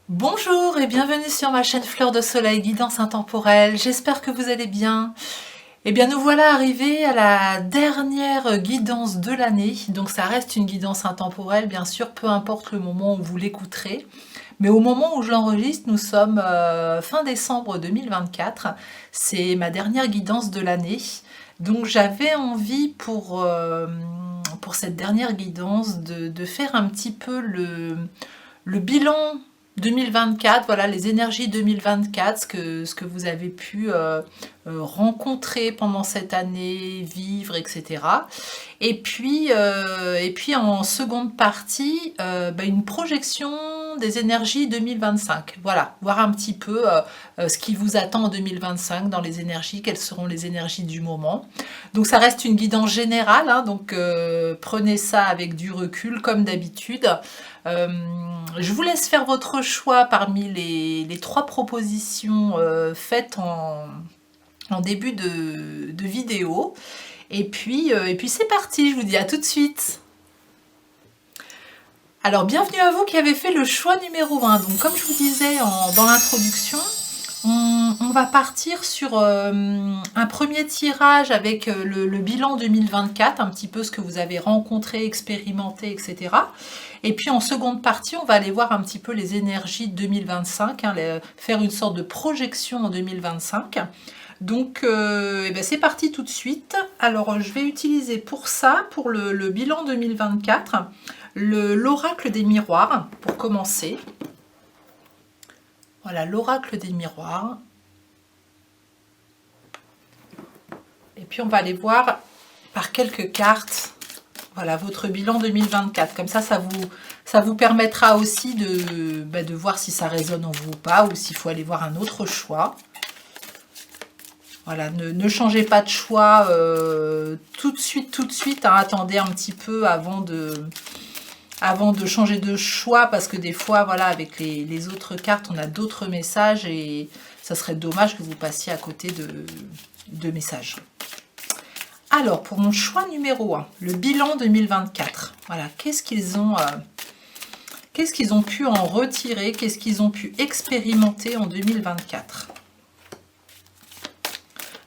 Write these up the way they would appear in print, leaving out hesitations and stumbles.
Bonjour et bienvenue sur ma chaîne Fleur de Soleil, guidance intemporelle. J'espère que vous allez bien. Eh bien, nous voilà arrivés à la dernière guidance de l'année. Donc, ça reste une guidance intemporelle, bien sûr, peu importe le moment où vous l'écouterez. Mais au moment où je l'enregistre, nous sommes fin décembre 2024. C'est ma dernière guidance de l'année. Donc, j'avais envie pour cette dernière guidance de faire un petit peu le bilan 2024, voilà les énergies 2024, ce que vous avez pu rencontrer pendant cette année, vivre, etc. Et puis en seconde partie, une projection des énergies 2025. Voilà, voir un petit peu ce qui vous attend en 2025 dans les énergies, quelles seront les énergies du moment. Donc ça reste une guidance générale, hein, donc prenez ça avec du recul comme d'habitude. Je vous laisse faire votre choix parmi les trois propositions faites en début de vidéo. Et puis c'est parti, je vous dis à tout de suite. Alors bienvenue à vous qui avez fait le choix numéro 1. Donc comme je vous disais dans l'introduction, on va partir sur un premier tirage avec le bilan 2024, un petit peu ce que vous avez rencontré, expérimenté, etc. Et puis en seconde partie, on va aller voir un petit peu les énergies 2025, hein, faire une sorte de projection en 2025. Donc c'est parti tout de suite. Alors je vais utiliser pour ça, pour le bilan 2024, l'oracle des miroirs, pour commencer. Voilà, l'oracle des miroirs. Et puis on va aller voir par quelques cartes, voilà, votre bilan 2024. Comme ça vous permettra aussi de voir si ça résonne en vous ou pas, ou s'il faut aller voir un autre choix. Voilà, ne changez pas de choix tout de suite, hein, attendez un petit peu avant de changer de choix, parce que des fois, voilà, avec les autres cartes, on a d'autres messages et ça serait dommage que vous passiez à côté de messages. Alors, pour mon choix numéro 1, le bilan 2024, voilà, qu'est-ce qu'ils ont pu en retirer, qu'est-ce qu'ils ont pu expérimenter en 2024?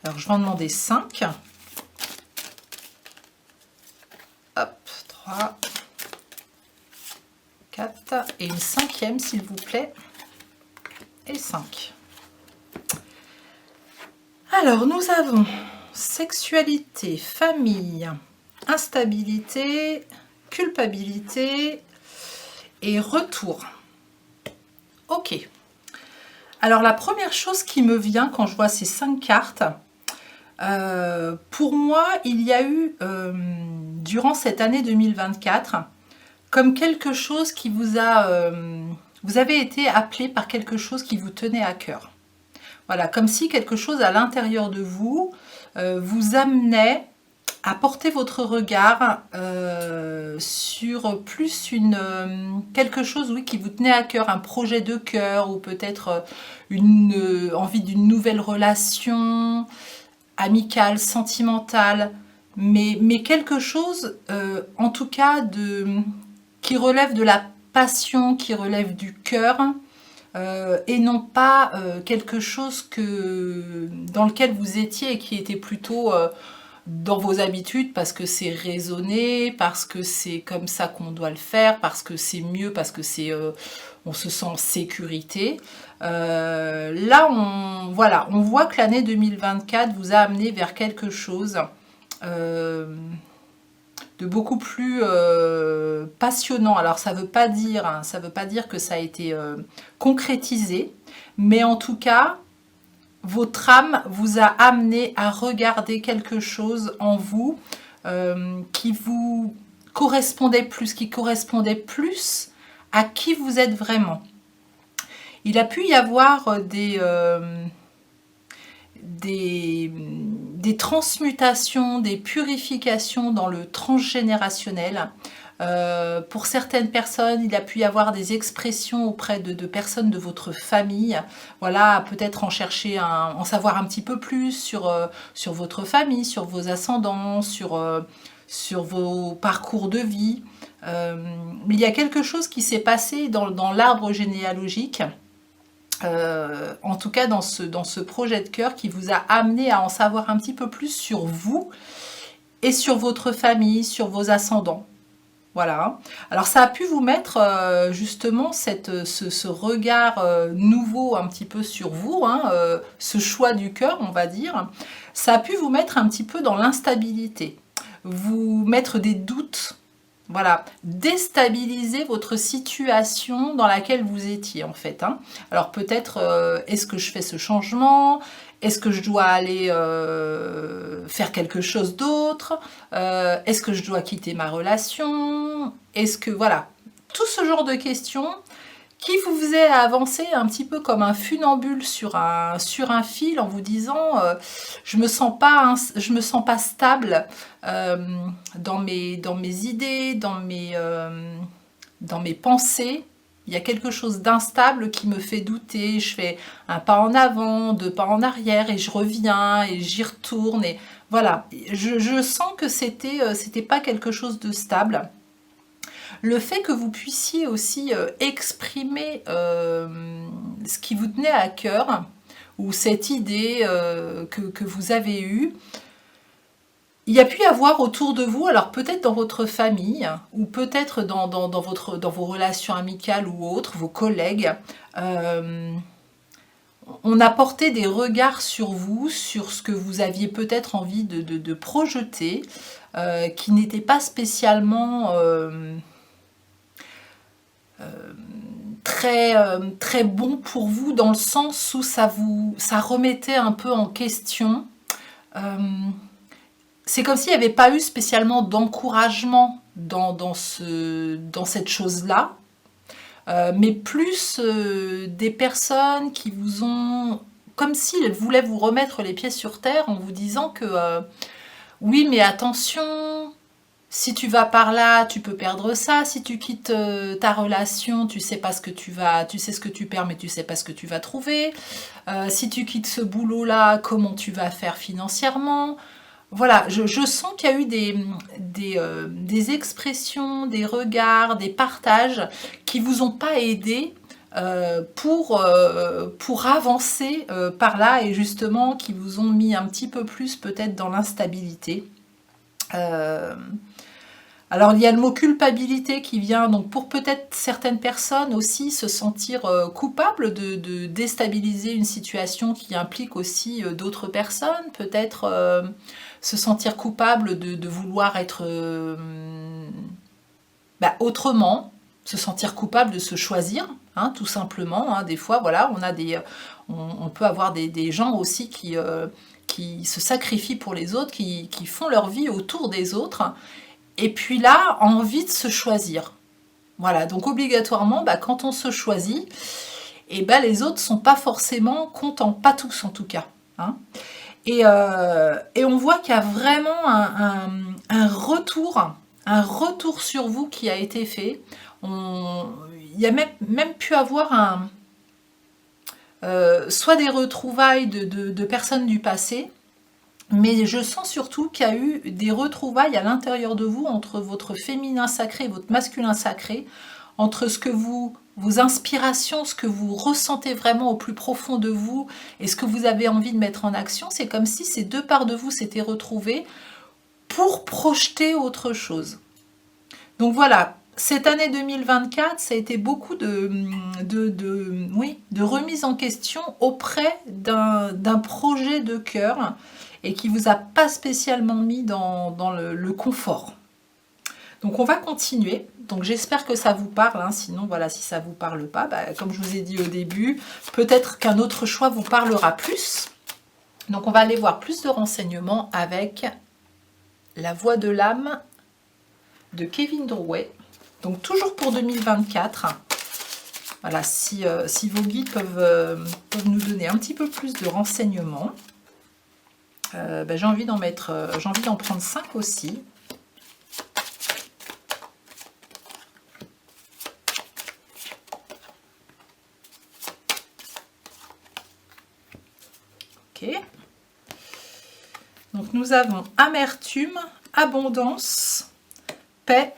Alors, je vais en demander 5. Hop, 3, 4 et une 5e, s'il vous plaît. Et 5. Alors, nous avons sexualité, famille, instabilité, culpabilité et retour. Ok. Alors, la première chose qui me vient quand je vois ces 5 cartes, pour moi, il y a eu, durant cette année 2024, comme quelque chose qui vous avez été appelé par quelque chose qui vous tenait à cœur. Voilà, comme si quelque chose à l'intérieur de vous vous amenait à porter votre regard sur plus quelque chose, oui, qui vous tenait à cœur, un projet de cœur, ou peut-être une envie d'une nouvelle relation amicale, sentimentale, mais quelque chose, en tout cas, qui relève de la passion, qui relève du cœur, et non pas quelque chose dans lequel vous étiez et qui était plutôt dans vos habitudes, parce que c'est raisonné, parce que c'est comme ça qu'on doit le faire, parce que c'est mieux, parce que on se sent en sécurité. Là, on voit que l'année 2024 vous a amené vers quelque chose de beaucoup plus passionnant. Alors ça veut pas dire que ça a été concrétisé, mais en tout cas, votre âme vous a amené à regarder quelque chose en vous qui vous correspondait plus, à qui vous êtes vraiment. Il a pu y avoir des transmutations, des purifications dans le transgénérationnel. Pour certaines personnes, il a pu y avoir des expressions auprès de personnes de votre famille. Voilà, peut-être en savoir un petit peu plus sur votre famille, sur vos ascendants, sur sur vos parcours de vie. Mais il y a quelque chose qui s'est passé dans l'arbre généalogique, en tout cas dans ce projet de cœur, qui vous a amené à en savoir un petit peu plus sur vous et sur votre famille, sur vos ascendants. Voilà. Alors ça a pu vous mettre justement ce regard nouveau un petit peu sur vous, hein, ce choix du cœur, on va dire. Ça a pu vous mettre un petit peu dans l'instabilité, vous mettre des doutes, voilà, déstabiliser votre situation dans laquelle vous étiez en fait, hein. Alors peut-être, est-ce que je fais ce changement ? Est-ce que je dois aller faire quelque chose d'autre ? Est-ce que je dois quitter ma relation ? Est-ce que, voilà, tout ce genre de questions qui vous faisait avancer un petit peu comme un funambule sur un fil en vous disant je me sens pas stable dans mes idées, dans mes pensées. Il y a quelque chose d'instable qui me fait douter. Je fais un pas en avant, 2 pas en arrière et je reviens et j'y retourne. Et voilà, je sens que c'était pas quelque chose de stable. Le fait que vous puissiez aussi exprimer ce qui vous tenait à cœur, ou cette idée que vous avez eue, il y a pu y avoir autour de vous, alors peut-être dans votre famille, ou peut-être dans vos relations amicales ou autres, vos collègues, on a porté des regards sur vous, sur ce que vous aviez peut-être envie de projeter, qui n'étaient pas spécialement très bon pour vous, dans le sens où ça remettait un peu en question. C'est comme s'il n'y avait pas eu spécialement d'encouragement dans cette chose-là, mais plus des personnes qui vous ont, comme s'ils voulaient vous remettre les pieds sur terre en vous disant que oui, mais attention, si tu vas par là, tu peux perdre ça. Si tu quittes ta relation, tu sais pas ce que tu sais ce que tu perds, mais tu sais pas ce que tu vas trouver. Si tu quittes ce boulot-là, comment tu vas faire financièrement ? Voilà, je sens qu'il y a eu des expressions, des regards, des partages qui vous ont pas aidé pour avancer par là, et justement qui vous ont mis un petit peu plus peut-être dans l'instabilité. Alors il y a le mot culpabilité qui vient, donc pour peut-être certaines personnes aussi se sentir coupable de déstabiliser une situation qui implique aussi d'autres personnes, peut-être se sentir coupable de vouloir être autrement, se sentir coupable de se choisir, hein, tout simplement, hein. Des fois, voilà, on peut avoir des gens aussi qui se sacrifient pour les autres, qui font leur vie autour des autres, et puis là, envie de se choisir. Voilà, donc obligatoirement, quand on se choisit, les autres sont pas forcément contents, pas tous en tout cas, hein. Et on voit qu'il y a vraiment un retour sur vous qui a été fait. Il y a même pu avoir soit des retrouvailles de personnes du passé, mais je sens surtout qu'il y a eu des retrouvailles à l'intérieur de vous entre votre féminin sacré et votre masculin sacré, entre vos inspirations, ce que vous ressentez vraiment au plus profond de vous et ce que vous avez envie de mettre en action. C'est comme si ces deux parts de vous s'étaient retrouvées pour projeter autre chose. Donc voilà, cette année 2024, ça a été beaucoup de remise en question auprès d'un projet de cœur, et qui vous a pas spécialement mis dans le confort. Donc on va continuer. Donc j'espère que ça vous parle, hein. Sinon voilà, si ça vous parle pas, comme je vous ai dit au début, peut-être qu'un autre choix vous parlera plus. Donc on va aller voir plus de renseignements avec La Voix de l'âme de Kevin Drouet. Donc toujours pour 2024. Voilà, si vos guides peuvent nous donner un petit peu plus de renseignements. J'ai envie d'en prendre 5 aussi. Ok. Donc nous avons amertume, abondance, paix,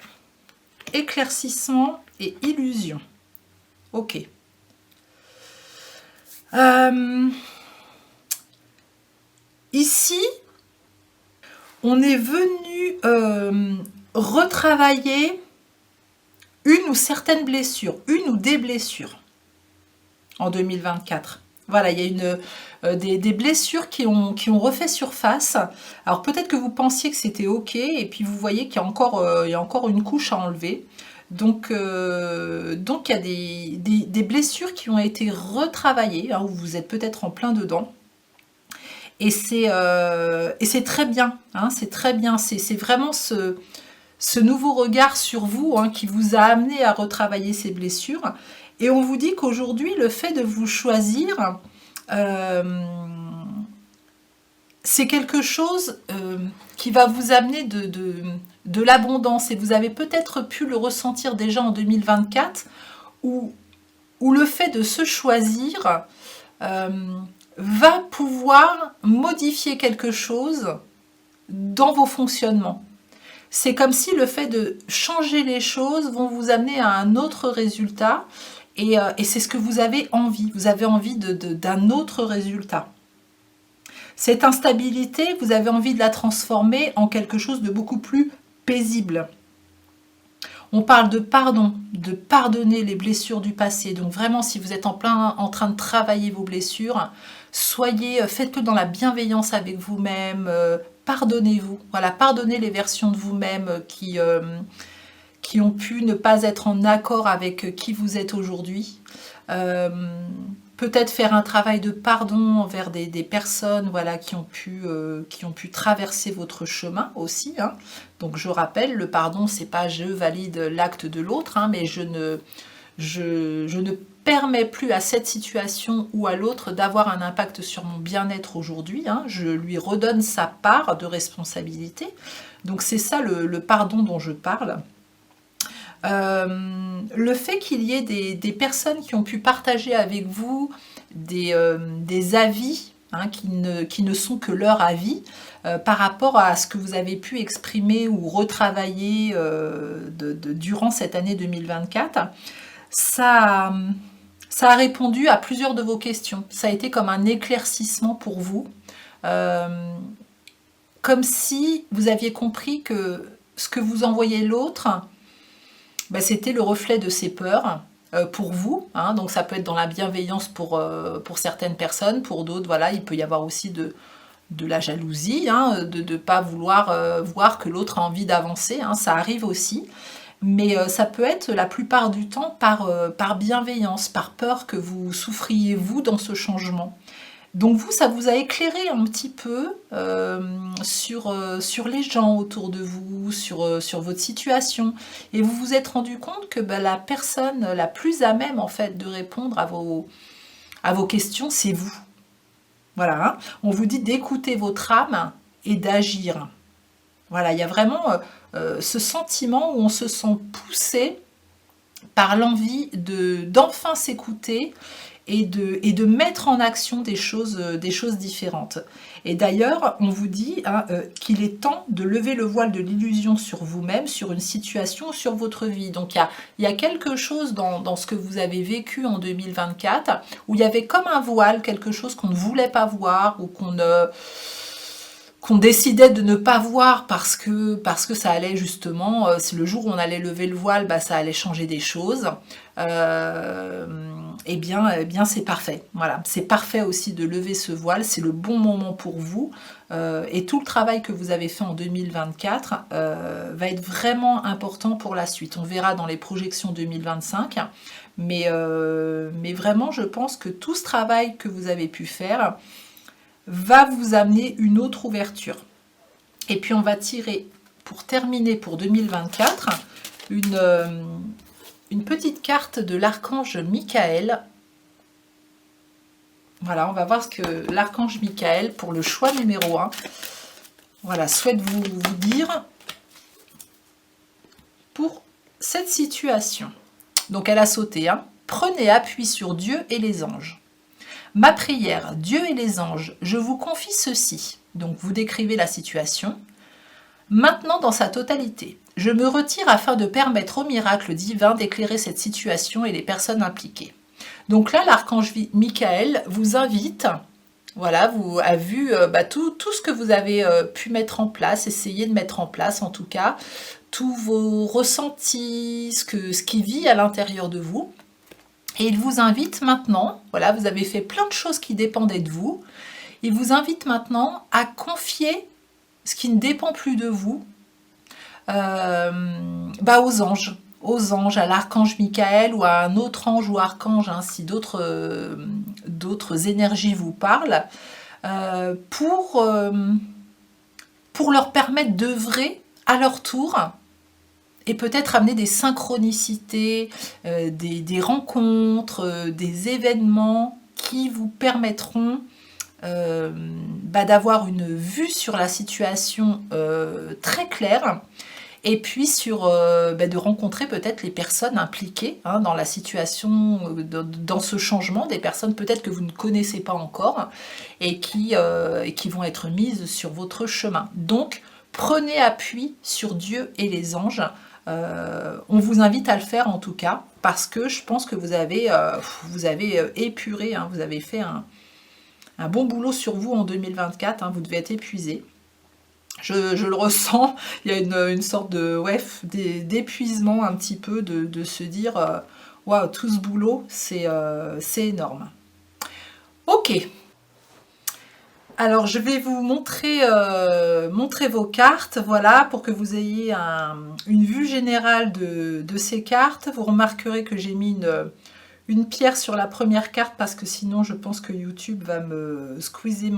éclaircissement et illusion. Ok. Ici, on est venu retravailler une ou certaines blessures, une ou des blessures en 2024. Voilà, il y a des blessures qui ont refait surface. Alors peut-être que vous pensiez que c'était ok, et puis vous voyez qu'il y a encore une couche à enlever. Donc il y a des blessures qui ont été retravaillées, hein, où vous êtes peut-être en plein dedans. Et c'est très bien, hein, c'est très bien. C'est vraiment ce nouveau regard sur vous, hein, qui vous a amené à retravailler ces blessures. Et on vous dit qu'aujourd'hui, le fait de vous choisir, c'est quelque chose qui va vous amener de l'abondance. Et vous avez peut-être pu le ressentir déjà en 2024, où le fait de se choisir va pouvoir modifier quelque chose dans vos fonctionnements. C'est comme si le fait de changer les choses vont vous amener à un autre résultat, et c'est ce que vous avez envie. Vous avez envie d'un autre résultat. Cette instabilité, vous avez envie de la transformer en quelque chose de beaucoup plus paisible. On parle de pardon, de pardonner les blessures du passé. Donc vraiment, si vous êtes en train de travailler vos blessures, faites-le dans la bienveillance avec vous-même, pardonnez-vous. Voilà, pardonnez les versions de vous-même qui ont pu ne pas être en accord avec qui vous êtes aujourd'hui. Peut-être faire un travail de pardon envers des personnes, voilà, qui ont pu traverser votre chemin aussi, hein. Donc je rappelle, le pardon, c'est pas je valide l'acte de l'autre, hein, mais je ne permets plus à cette situation ou à l'autre d'avoir un impact sur mon bien-être aujourd'hui, hein. Je lui redonne sa part de responsabilité. Donc c'est ça le pardon dont je parle. Le fait qu'il y ait des personnes qui ont pu partager avec vous des avis, hein, qui ne sont que leur avis, par rapport à ce que vous avez pu exprimer ou retravailler durant cette année 2024, ça a répondu à plusieurs de vos questions. Ça a été comme un éclaircissement pour vous, comme si vous aviez compris que ce que vous envoyez l'autre, c'était le reflet de ses peurs pour vous, hein. Donc ça peut être dans la bienveillance pour certaines personnes, pour d'autres, voilà, il peut y avoir aussi de la jalousie, hein, de ne pas vouloir voir que l'autre a envie d'avancer, hein, ça arrive aussi, mais ça peut être la plupart du temps par bienveillance, par peur que vous souffriez vous dans ce changement. Donc vous, ça vous a éclairé un petit peu sur les gens autour de vous, sur votre situation. Et vous vous êtes rendu compte que la personne la plus à même en fait de répondre à vos questions, c'est vous. Voilà, hein. On vous dit d'écouter votre âme et d'agir. Voilà, il y a vraiment ce sentiment où on se sent poussé par l'envie d'enfin s'écouter et de mettre en action des choses différentes. Et d'ailleurs, on vous dit, hein, qu'il est temps de lever le voile de l'illusion sur vous-même, sur une situation, sur votre vie. Donc il y a quelque chose dans ce que vous avez vécu en 2024, où il y avait comme un voile, quelque chose qu'on ne voulait pas voir, ou qu'on décidait de ne pas voir parce que ça allait justement, le jour où on allait lever le voile, ça allait changer des choses. Eh bien c'est parfait. Voilà, c'est parfait aussi de lever ce voile, c'est le bon moment pour vous. Et tout le travail que vous avez fait en 2024 va être vraiment important pour la suite. On verra dans les projections 2025. Mais vraiment, je pense que tout ce travail que vous avez pu faire va vous amener une autre ouverture. Et puis on va tirer, pour terminer pour 2024, une petite carte de l'archange Michael. Voilà, on va voir ce que l'archange Michael, pour le choix numéro 1, voilà, souhaite vous dire pour cette situation. Donc elle a sauté, hein. Prenez appui sur Dieu et les anges. Ma prière, Dieu et les anges, je vous confie ceci. Donc vous décrivez la situation. Maintenant dans sa totalité. Je me retire afin de permettre au miracle divin d'éclairer cette situation et les personnes impliquées. Donc là, l'archange Michael vous invite, voilà, vous a vu tout ce que vous avez pu mettre en place, essayer de mettre en place en tout cas, tous vos ressentis, ce qui vit à l'intérieur de vous. Et il vous invite maintenant, voilà, vous avez fait plein de choses qui dépendaient de vous, il vous invite maintenant à confier ce qui ne dépend plus de vous aux anges, à l'archange Michael ou à un autre ange ou archange, hein, si d'autres énergies vous parlent, pour leur permettre d'œuvrer à leur tour et peut-être amener des synchronicités, des rencontres, des événements qui vous permettront d'avoir une vue sur la situation très claire et puis de rencontrer peut-être les personnes impliquées hein, dans la situation, dans ce changement, des personnes peut-être que vous ne connaissez pas encore et qui vont être mises sur votre chemin. Donc, prenez appui sur Dieu et les anges. On vous invite à le faire en tout cas, parce que je pense que vous avez épuré, hein, vous avez fait un bon boulot sur vous en 2024, hein, vous devez être épuisé. Je le ressens, il y a une sorte d'épuisement un petit peu, de se dire waouh, tout ce boulot, c'est énorme. Ok, alors je vais vous montrer vos cartes, voilà, pour que vous ayez une vue générale de ces cartes. Vous remarquerez que j'ai mis une pierre sur la première carte parce que sinon je pense que YouTube va me squeezer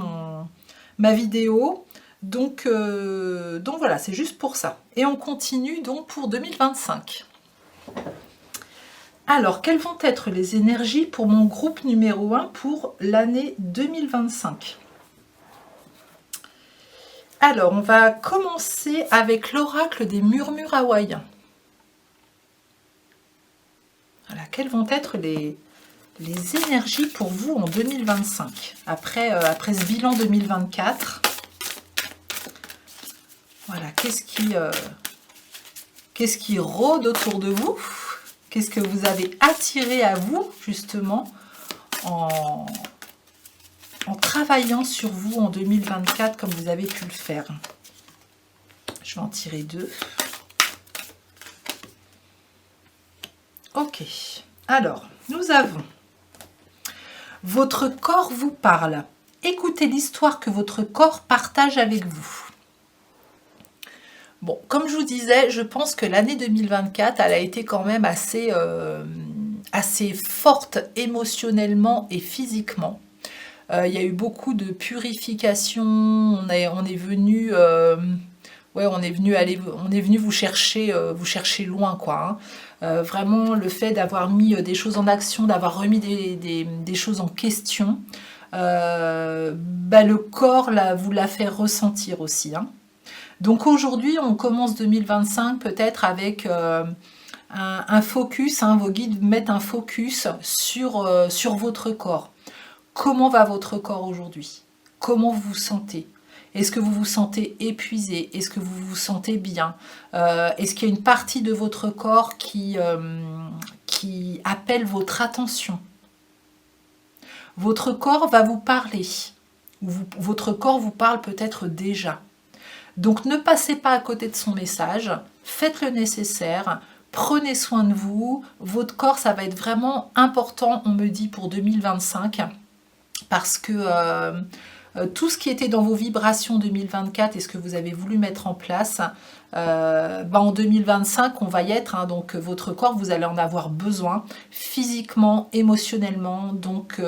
ma vidéo. Donc voilà, c'est juste pour ça. Et on continue donc pour 2025. Alors, quelles vont être les énergies pour mon groupe numéro 1 pour l'année 2025 ? Alors, on va commencer avec l'oracle des murmures hawaïens. Voilà, quelles vont être les énergies pour vous en 2025 après ce bilan 2024. Voilà, qu'est-ce qui rôde autour de vous? Qu'est-ce que vous avez attiré à vous, justement, en travaillant sur vous en 2024, comme vous avez pu le faire? Je vais en tirer 2. Ok. Alors, nous avons... Votre corps vous parle. Écoutez l'histoire que votre corps partage avec vous. Bon, comme je vous disais, je pense que l'année 2024, elle a été quand même assez forte émotionnellement et physiquement. Il y a eu beaucoup de purification. On est venu vous chercher loin, quoi. Hein. Vraiment, le fait d'avoir mis des choses en action, d'avoir remis des choses en question, le corps vous l'a fait ressentir aussi. Hein. Donc aujourd'hui, on commence 2025 peut-être avec un focus, hein, vos guides mettent un focus sur votre corps. Comment va votre corps aujourd'hui? Comment vous vous sentez? Est-ce que vous vous sentez épuisé? Est-ce que vous vous sentez bien? Est-ce qu'il y a une partie de votre corps qui appelle votre attention? Votre corps va vous parler. Votre corps vous parle peut-être déjà. Donc ne passez pas à côté de son message, faites le nécessaire, prenez soin de vous. Votre corps, ça va être vraiment important, on me dit, pour 2025, parce que tout ce qui était dans vos vibrations 2024 et ce que vous avez voulu mettre en place, en 2025, on va y être. Hein, donc votre corps, vous allez en avoir besoin, physiquement, émotionnellement, donc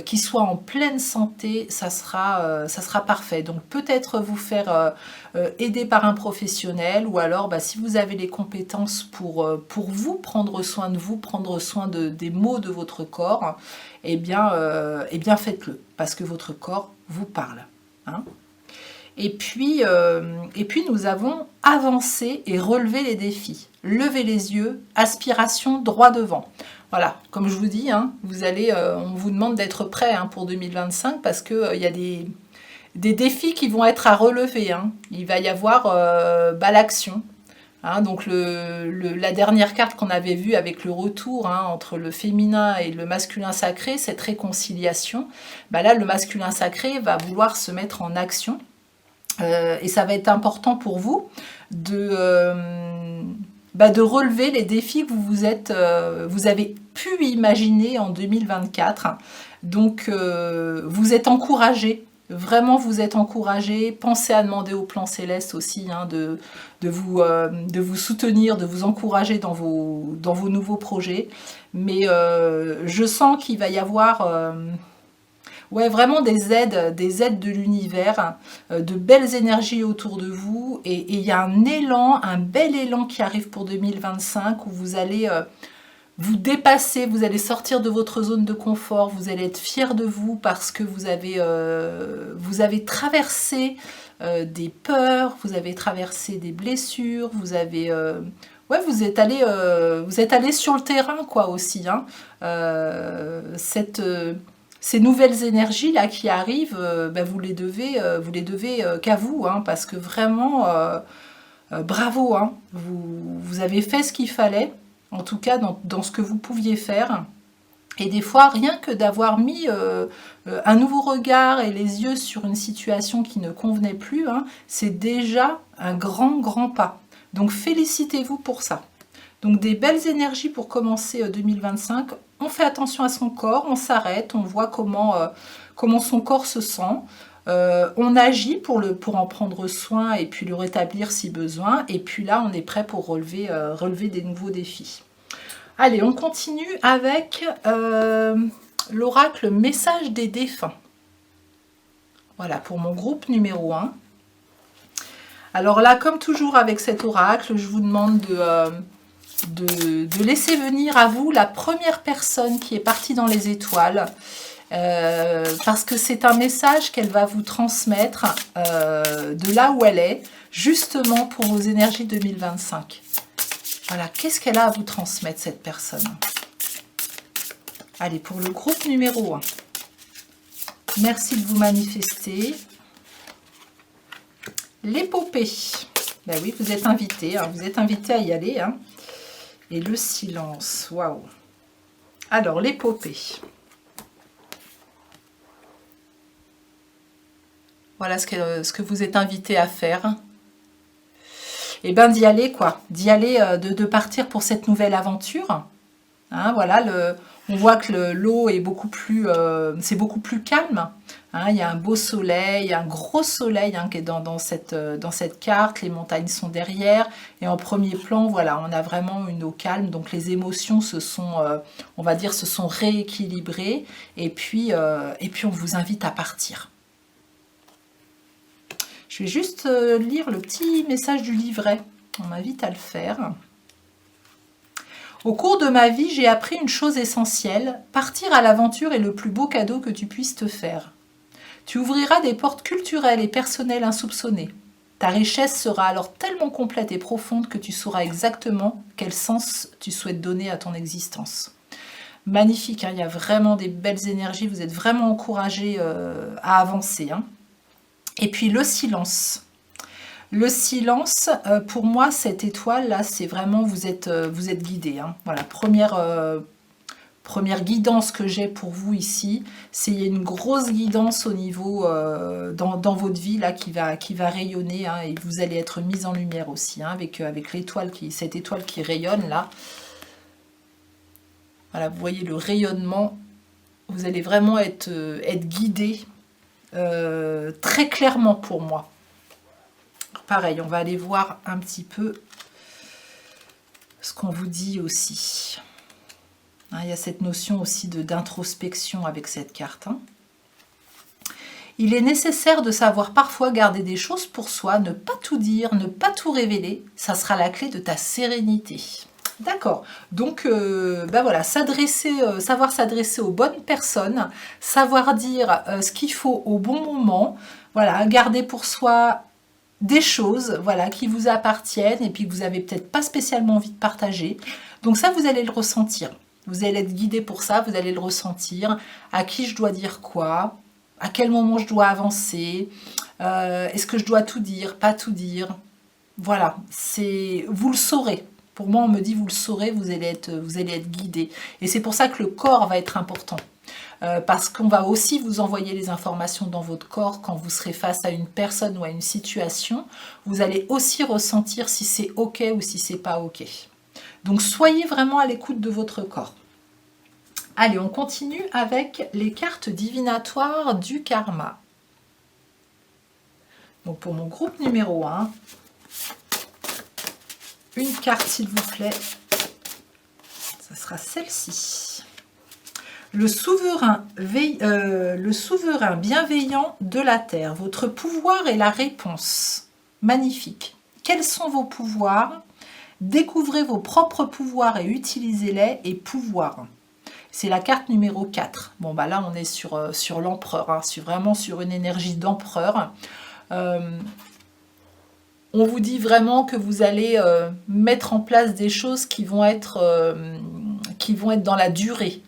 qu'il soit en pleine santé, ça sera parfait. Donc peut-être vous faire aider par un professionnel, ou alors si vous avez les compétences pour vous, prendre soin de vous, prendre soin des maux de votre corps, eh bien faites-le, parce que votre corps vous parle. Hein. Et puis nous avons avancé et relevé les défis. Levez les yeux, aspiration droit devant. Voilà, comme je vous dis, hein, on vous demande d'être prêt, hein, pour 2025, parce qu'il y a des défis qui vont être à relever, hein. Il va y avoir l'action. Hein, donc la dernière carte qu'on avait vue avec le retour, hein, entre le féminin et le masculin sacré, cette réconciliation, bah là le masculin sacré va vouloir se mettre en action et ça va être important pour vous de relever les défis que vous avez pu imaginer en 2024. Donc vous êtes encouragés. Vraiment, vous êtes encouragés. Pensez à demander au plan céleste aussi hein, de vous soutenir, de vous encourager dans vos nouveaux projets. Mais je sens qu'il va y avoir ouais, vraiment des aides de l'univers, de belles énergies autour de vous. Et il y a un bel élan qui arrive pour 2025 où vous allez vous dépasser, vous allez sortir de votre zone de confort, vous allez être fiers de vous parce que vous avez traversé des peurs, vous avez traversé des blessures, ouais, vous êtes allé sur le terrain quoi aussi. Hein. Ces nouvelles énergies là qui arrivent, vous les devez qu'à vous, hein, parce que vraiment, bravo, hein, vous avez fait ce qu'il fallait. En tout cas, dans ce que vous pouviez faire. Et des fois, rien que d'avoir mis un nouveau regard et les yeux sur une situation qui ne convenait plus, hein, c'est déjà un grand, grand pas. Donc, félicitez-vous pour ça. Donc, des belles énergies pour commencer 2025. On fait attention à son corps, on s'arrête, on voit comment son corps se sent. On agit pour en prendre soin et puis le rétablir si besoin. Et puis là, on est prêt pour relever des nouveaux défis. Allez, on continue avec l'oracle Message des défunts. Voilà, pour mon groupe numéro 1. Alors là, comme toujours avec cet oracle, je vous demande de laisser venir à vous la première personne qui est partie dans les étoiles. Parce que c'est un message qu'elle va vous transmettre de là où elle est, justement pour vos énergies 2025. Voilà, qu'est-ce qu'elle a à vous transmettre, cette personne? Allez, pour le groupe numéro 1. Merci de vous manifester. L'épopée. Ben oui, vous êtes invité, hein, vous êtes invité à y aller. Hein. Et le silence, waouh. Alors, l'épopée. Voilà ce que vous êtes invité à faire. Et bien d'y aller, quoi. D'y aller, de partir pour cette nouvelle aventure. Hein, voilà, on voit que l'eau est beaucoup plus, c'est beaucoup plus calme. Hein, il y a un beau soleil, un gros soleil hein, qui est dans cette carte. Les montagnes sont derrière. Et en premier plan, voilà, on a vraiment une eau calme. Donc les émotions on va dire, se sont rééquilibrées. Et puis on vous invite à partir. Je vais juste lire le petit message du livret. On m'invite à le faire. Au cours de ma vie, j'ai appris une chose essentielle. Partir à l'aventure est le plus beau cadeau que tu puisses te faire. Tu ouvriras des portes culturelles et personnelles insoupçonnées. Ta richesse sera alors tellement complète et profonde que tu sauras exactement quel sens tu souhaites donner à ton existence. Magnifique, hein, il y a vraiment des belles énergies. Vous êtes vraiment encouragés à avancer. Hein. Et puis le silence. Le silence, pour moi, cette étoile-là, c'est vraiment, vous êtes guidé. Hein. Voilà, première guidance que j'ai pour vous ici, c'est une grosse guidance au niveau, dans votre vie, là, qui va rayonner. Hein, et vous allez être mis en lumière aussi, hein, avec l'étoile, cette étoile qui rayonne, là. Voilà, vous voyez le rayonnement. Vous allez vraiment être guidé. Très clairement pour moi. Pareil, on va aller voir un petit peu ce qu'on vous dit aussi. Hein, il y a cette notion aussi d'introspection avec cette carte. Hein. Il est nécessaire de savoir parfois garder des choses pour soi, ne pas tout dire, ne pas tout révéler. Ça sera la clé de ta sérénité. D'accord, donc voilà, savoir s'adresser aux bonnes personnes, savoir dire ce qu'il faut au bon moment, voilà, garder pour soi des choses voilà, qui vous appartiennent et puis que vous n'avez peut-être pas spécialement envie de partager. Donc ça, vous allez le ressentir. Vous allez être guidé pour ça, vous allez le ressentir. À qui je dois dire quoi? à quel moment je dois avancer, est-ce que je dois tout dire, pas tout dire. Voilà, vous le saurez. Pour moi, on me dit vous le saurez, vous allez être guidé. Et c'est pour ça que le corps va être important. Parce qu'on va aussi vous envoyer les informations dans votre corps quand vous serez face à une personne ou à une situation. Vous allez aussi ressentir si c'est OK ou si c'est pas OK. Donc soyez vraiment à l'écoute de votre corps. Allez, on continue avec les cartes divinatoires du karma. Donc pour mon groupe numéro 1, une carte s'il vous plaît, ça sera celle-ci. Le souverain bienveillant de la Terre, votre pouvoir est la réponse. Magnifique. Quels sont vos pouvoirs? Découvrez vos propres pouvoirs et utilisez-les et pouvoir. C'est la carte numéro 4. Bon, bah là, on est sur l'empereur, hein, vraiment sur une énergie d'empereur. On vous dit vraiment que vous allez mettre en place des choses qui vont être dans la durée.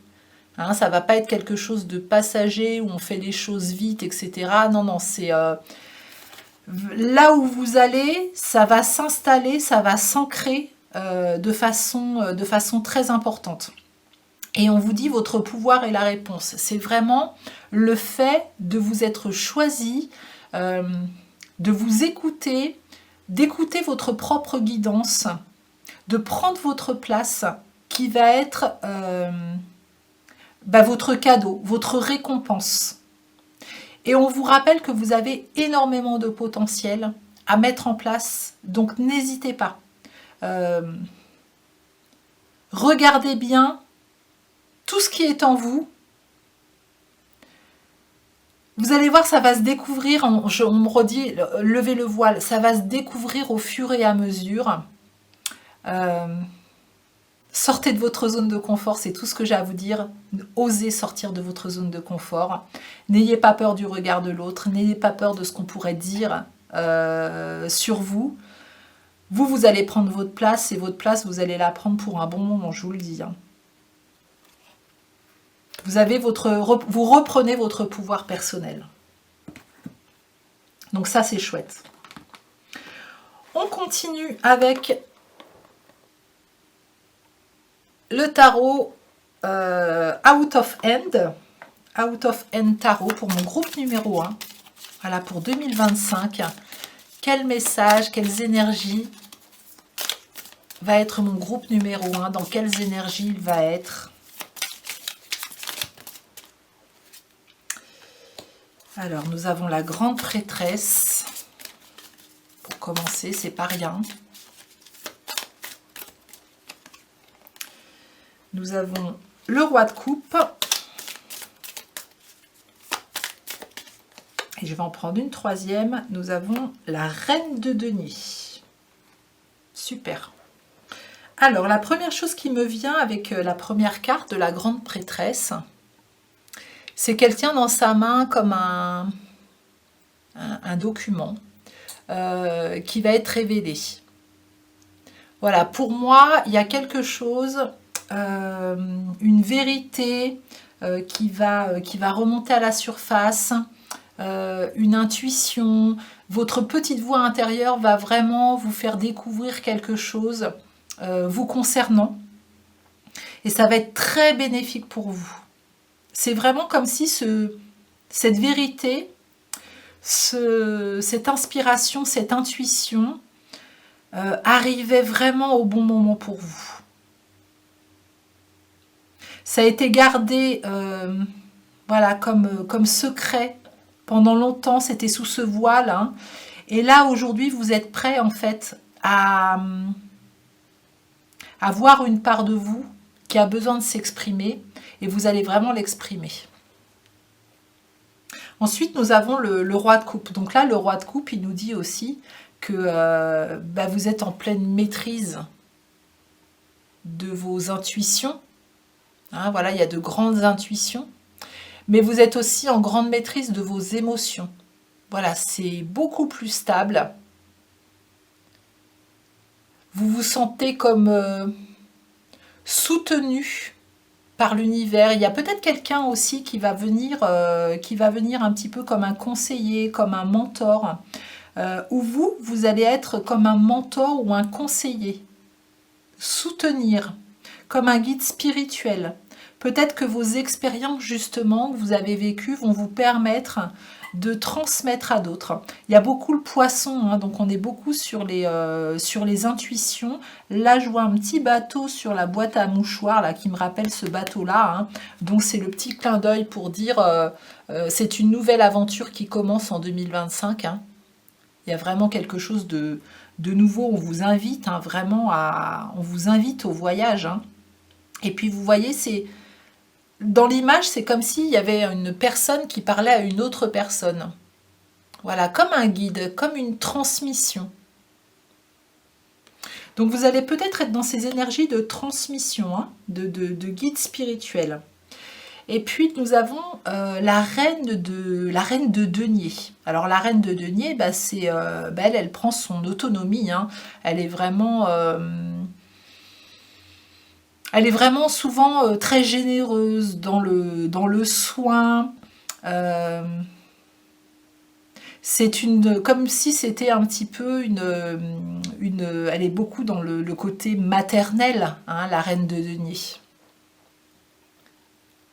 Hein, ça ne va pas être quelque chose de passager où on fait les choses vite, etc. Non, non, c'est là où vous allez, ça va s'installer, ça va s'ancrer de façon très importante. Et on vous dit votre pouvoir est la réponse. C'est vraiment le fait de vous être choisi, de vous écouter, d'écouter votre propre guidance, de prendre votre place qui va être votre cadeau, votre récompense. Et on vous rappelle que vous avez énormément de potentiel à mettre en place, donc n'hésitez pas. Regardez bien tout ce qui est en vous. Vous allez voir, ça va se découvrir, on me redit, levez le voile, ça va se découvrir au fur et à mesure. Sortez de votre zone de confort, c'est tout ce que j'ai à vous dire. Osez sortir de votre zone de confort. N'ayez pas peur du regard de l'autre, n'ayez pas peur de ce qu'on pourrait dire sur vous. Vous allez prendre votre place, et votre place, vous allez la prendre pour un bon moment, je vous le dis. Hein. Vous reprenez votre pouvoir personnel. Donc ça, c'est chouette. On continue avec le tarot Out of End. Out of End Tarot pour mon groupe numéro 1. Voilà, pour 2025. Quel message, quelles énergies va être mon groupe numéro 1? Dans quelles énergies il va être? Alors, nous avons la grande prêtresse. Pour commencer, c'est pas rien. Nous avons le roi de coupe. Et je vais en prendre une troisième. Nous avons la reine de denier. Super. Alors, la première chose qui me vient avec la première carte de la grande prêtresse, c'est qu'elle tient dans sa main comme un document qui va être révélé. Voilà, pour moi, il y a quelque chose, une vérité qui va remonter à la surface, une intuition. Votre petite voix intérieure va vraiment vous faire découvrir quelque chose vous concernant. Et ça va être très bénéfique pour vous. C'est vraiment comme si cette vérité, cette inspiration, cette intuition arrivait vraiment au bon moment pour vous. Ça a été gardé voilà, comme secret pendant longtemps, c'était sous ce voile. Hein. Et là, aujourd'hui, vous êtes prêt en fait à voir une part de vous qui a besoin de s'exprimer. Et vous allez vraiment l'exprimer. Ensuite, nous avons le roi de coupe. Donc là, le roi de coupe, il nous dit aussi que vous êtes en pleine maîtrise de vos intuitions. Hein, voilà, il y a de grandes intuitions. Mais vous êtes aussi en grande maîtrise de vos émotions. Voilà, c'est beaucoup plus stable. Vous vous sentez comme soutenu par l'univers. Il y a peut-être quelqu'un aussi qui va venir un petit peu comme un conseiller, comme un mentor, où vous allez être comme un mentor ou un conseiller, soutenir, comme un guide spirituel. Peut-être que vos expériences justement que vous avez vécues vont vous permettre de transmettre à d'autres. Il y a beaucoup le poisson, hein, donc on est beaucoup sur les intuitions. Là, je vois un petit bateau sur la boîte à mouchoirs là, qui me rappelle ce bateau-là. Hein. Donc c'est le petit clin d'œil pour dire c'est une nouvelle aventure qui commence en 2025. Hein. Il y a vraiment quelque chose de nouveau. On vous invite hein, vraiment on vous invite au voyage. Hein. Et puis vous voyez, dans l'image, c'est comme s'il y avait une personne qui parlait à une autre personne. Voilà, comme un guide, comme une transmission. Donc vous allez peut-être être dans ces énergies de transmission, hein, de guide spirituel. Et puis nous avons la reine de denier. Alors la reine de denier, bah, elle prend son autonomie. Hein. Elle est vraiment souvent très généreuse dans le soin. C'est comme si c'était un petit peu elle est beaucoup dans le côté maternel, hein, la reine de denier.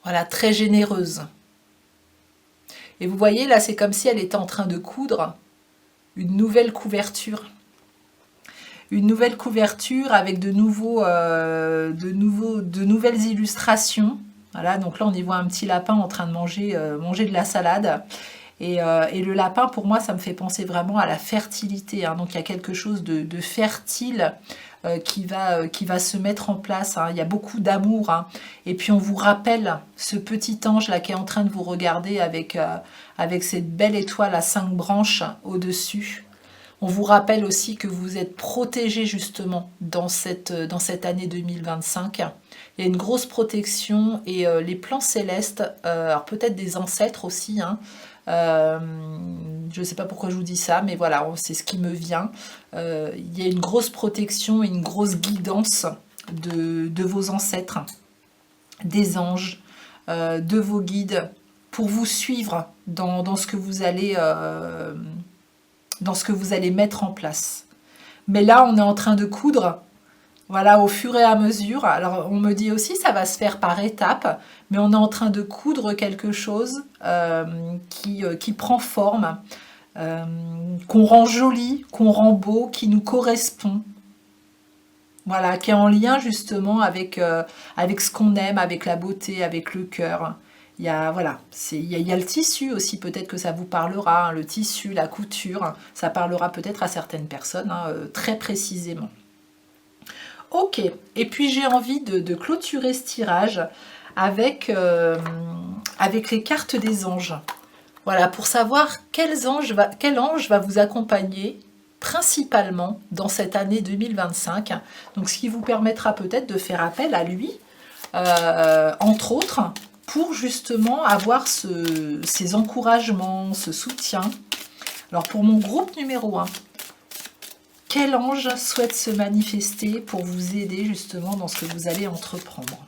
Voilà, très généreuse. Et vous voyez, là, c'est comme si elle était en train de coudre une nouvelle couverture. Une nouvelle couverture avec de nouvelles illustrations. Voilà, donc là, on y voit un petit lapin en train de manger de la salade. Et le lapin, pour moi, ça me fait penser vraiment à la fertilité. Hein. Donc, il y a quelque chose de fertile qui va se mettre en place. Hein. Il y a beaucoup d'amour. Hein. Et puis, on vous rappelle ce petit ange là qui est en train de vous regarder avec cette belle étoile à 5 branches au-dessus. On vous rappelle aussi que vous êtes protégé justement dans cette année 2025. Il y a une grosse protection et les plans célestes, alors peut-être des ancêtres aussi, hein, je ne sais pas pourquoi je vous dis ça, mais voilà, c'est ce qui me vient. Il y a une grosse protection et une grosse guidance de vos ancêtres, des anges, de vos guides, pour vous suivre dans ce que vous allez mettre en place. Mais là, on est en train de coudre, voilà, au fur et à mesure. Alors, on me dit aussi, ça va se faire par étapes, mais on est en train de coudre quelque chose qui prend forme, qu'on rend joli, qu'on rend beau, qui nous correspond. Voilà, qui est en lien justement avec ce qu'on aime, avec la beauté, avec le cœur. Il y a le tissu aussi, peut-être que ça vous parlera, hein, le tissu, la couture, ça parlera peut-être à certaines personnes, hein, très précisément. Ok, et puis j'ai envie de clôturer ce tirage avec les cartes des anges. Voilà, pour savoir quel ange va vous accompagner principalement dans cette année 2025. Donc ce qui vous permettra peut-être de faire appel à lui, entre autres, pour justement avoir ces encouragements, ce soutien. Alors pour mon groupe numéro 1, quel ange souhaite se manifester pour vous aider justement dans ce que vous allez entreprendre?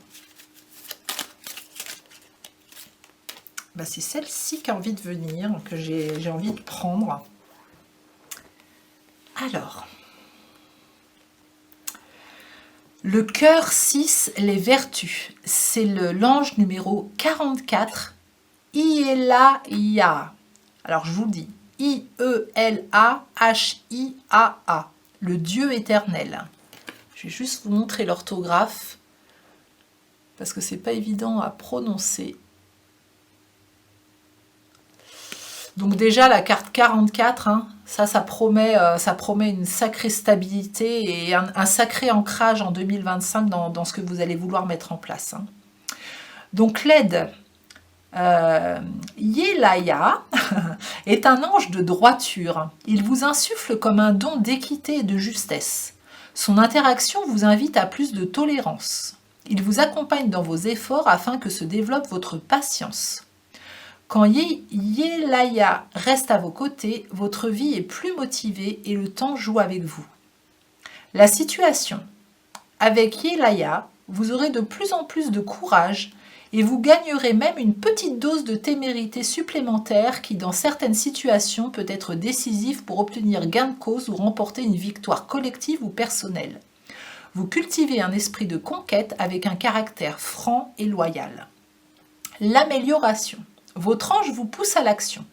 Bah, c'est celle-ci qui a envie de venir, que j'ai envie de prendre. Alors, le cœur 6, les vertus, c'est l'ange numéro 44, Ielaya. Alors je vous le dis, I-E-L-A-H-I-A-A, le Dieu éternel. Je vais juste vous montrer l'orthographe, parce que c'est pas évident à prononcer. Donc déjà la carte 44, hein, ça promet une sacrée stabilité et un sacré ancrage en 2025 dans ce que vous allez vouloir mettre en place. Hein. Donc l'aide, Yelaya est un ange de droiture. Il vous insuffle comme un don d'équité et de justesse. Son interaction vous invite à plus de tolérance. Il vous accompagne dans vos efforts afin que se développe votre patience. Quand Yelaya reste à vos côtés, votre vie est plus motivée et le temps joue avec vous. La situation. Avec Yelaya, vous aurez de plus en plus de courage et vous gagnerez même une petite dose de témérité supplémentaire qui, dans certaines situations, peut être décisive pour obtenir gain de cause ou remporter une victoire collective ou personnelle. Vous cultivez un esprit de conquête avec un caractère franc et loyal. L'amélioration. Votre ange vous pousse à l'action.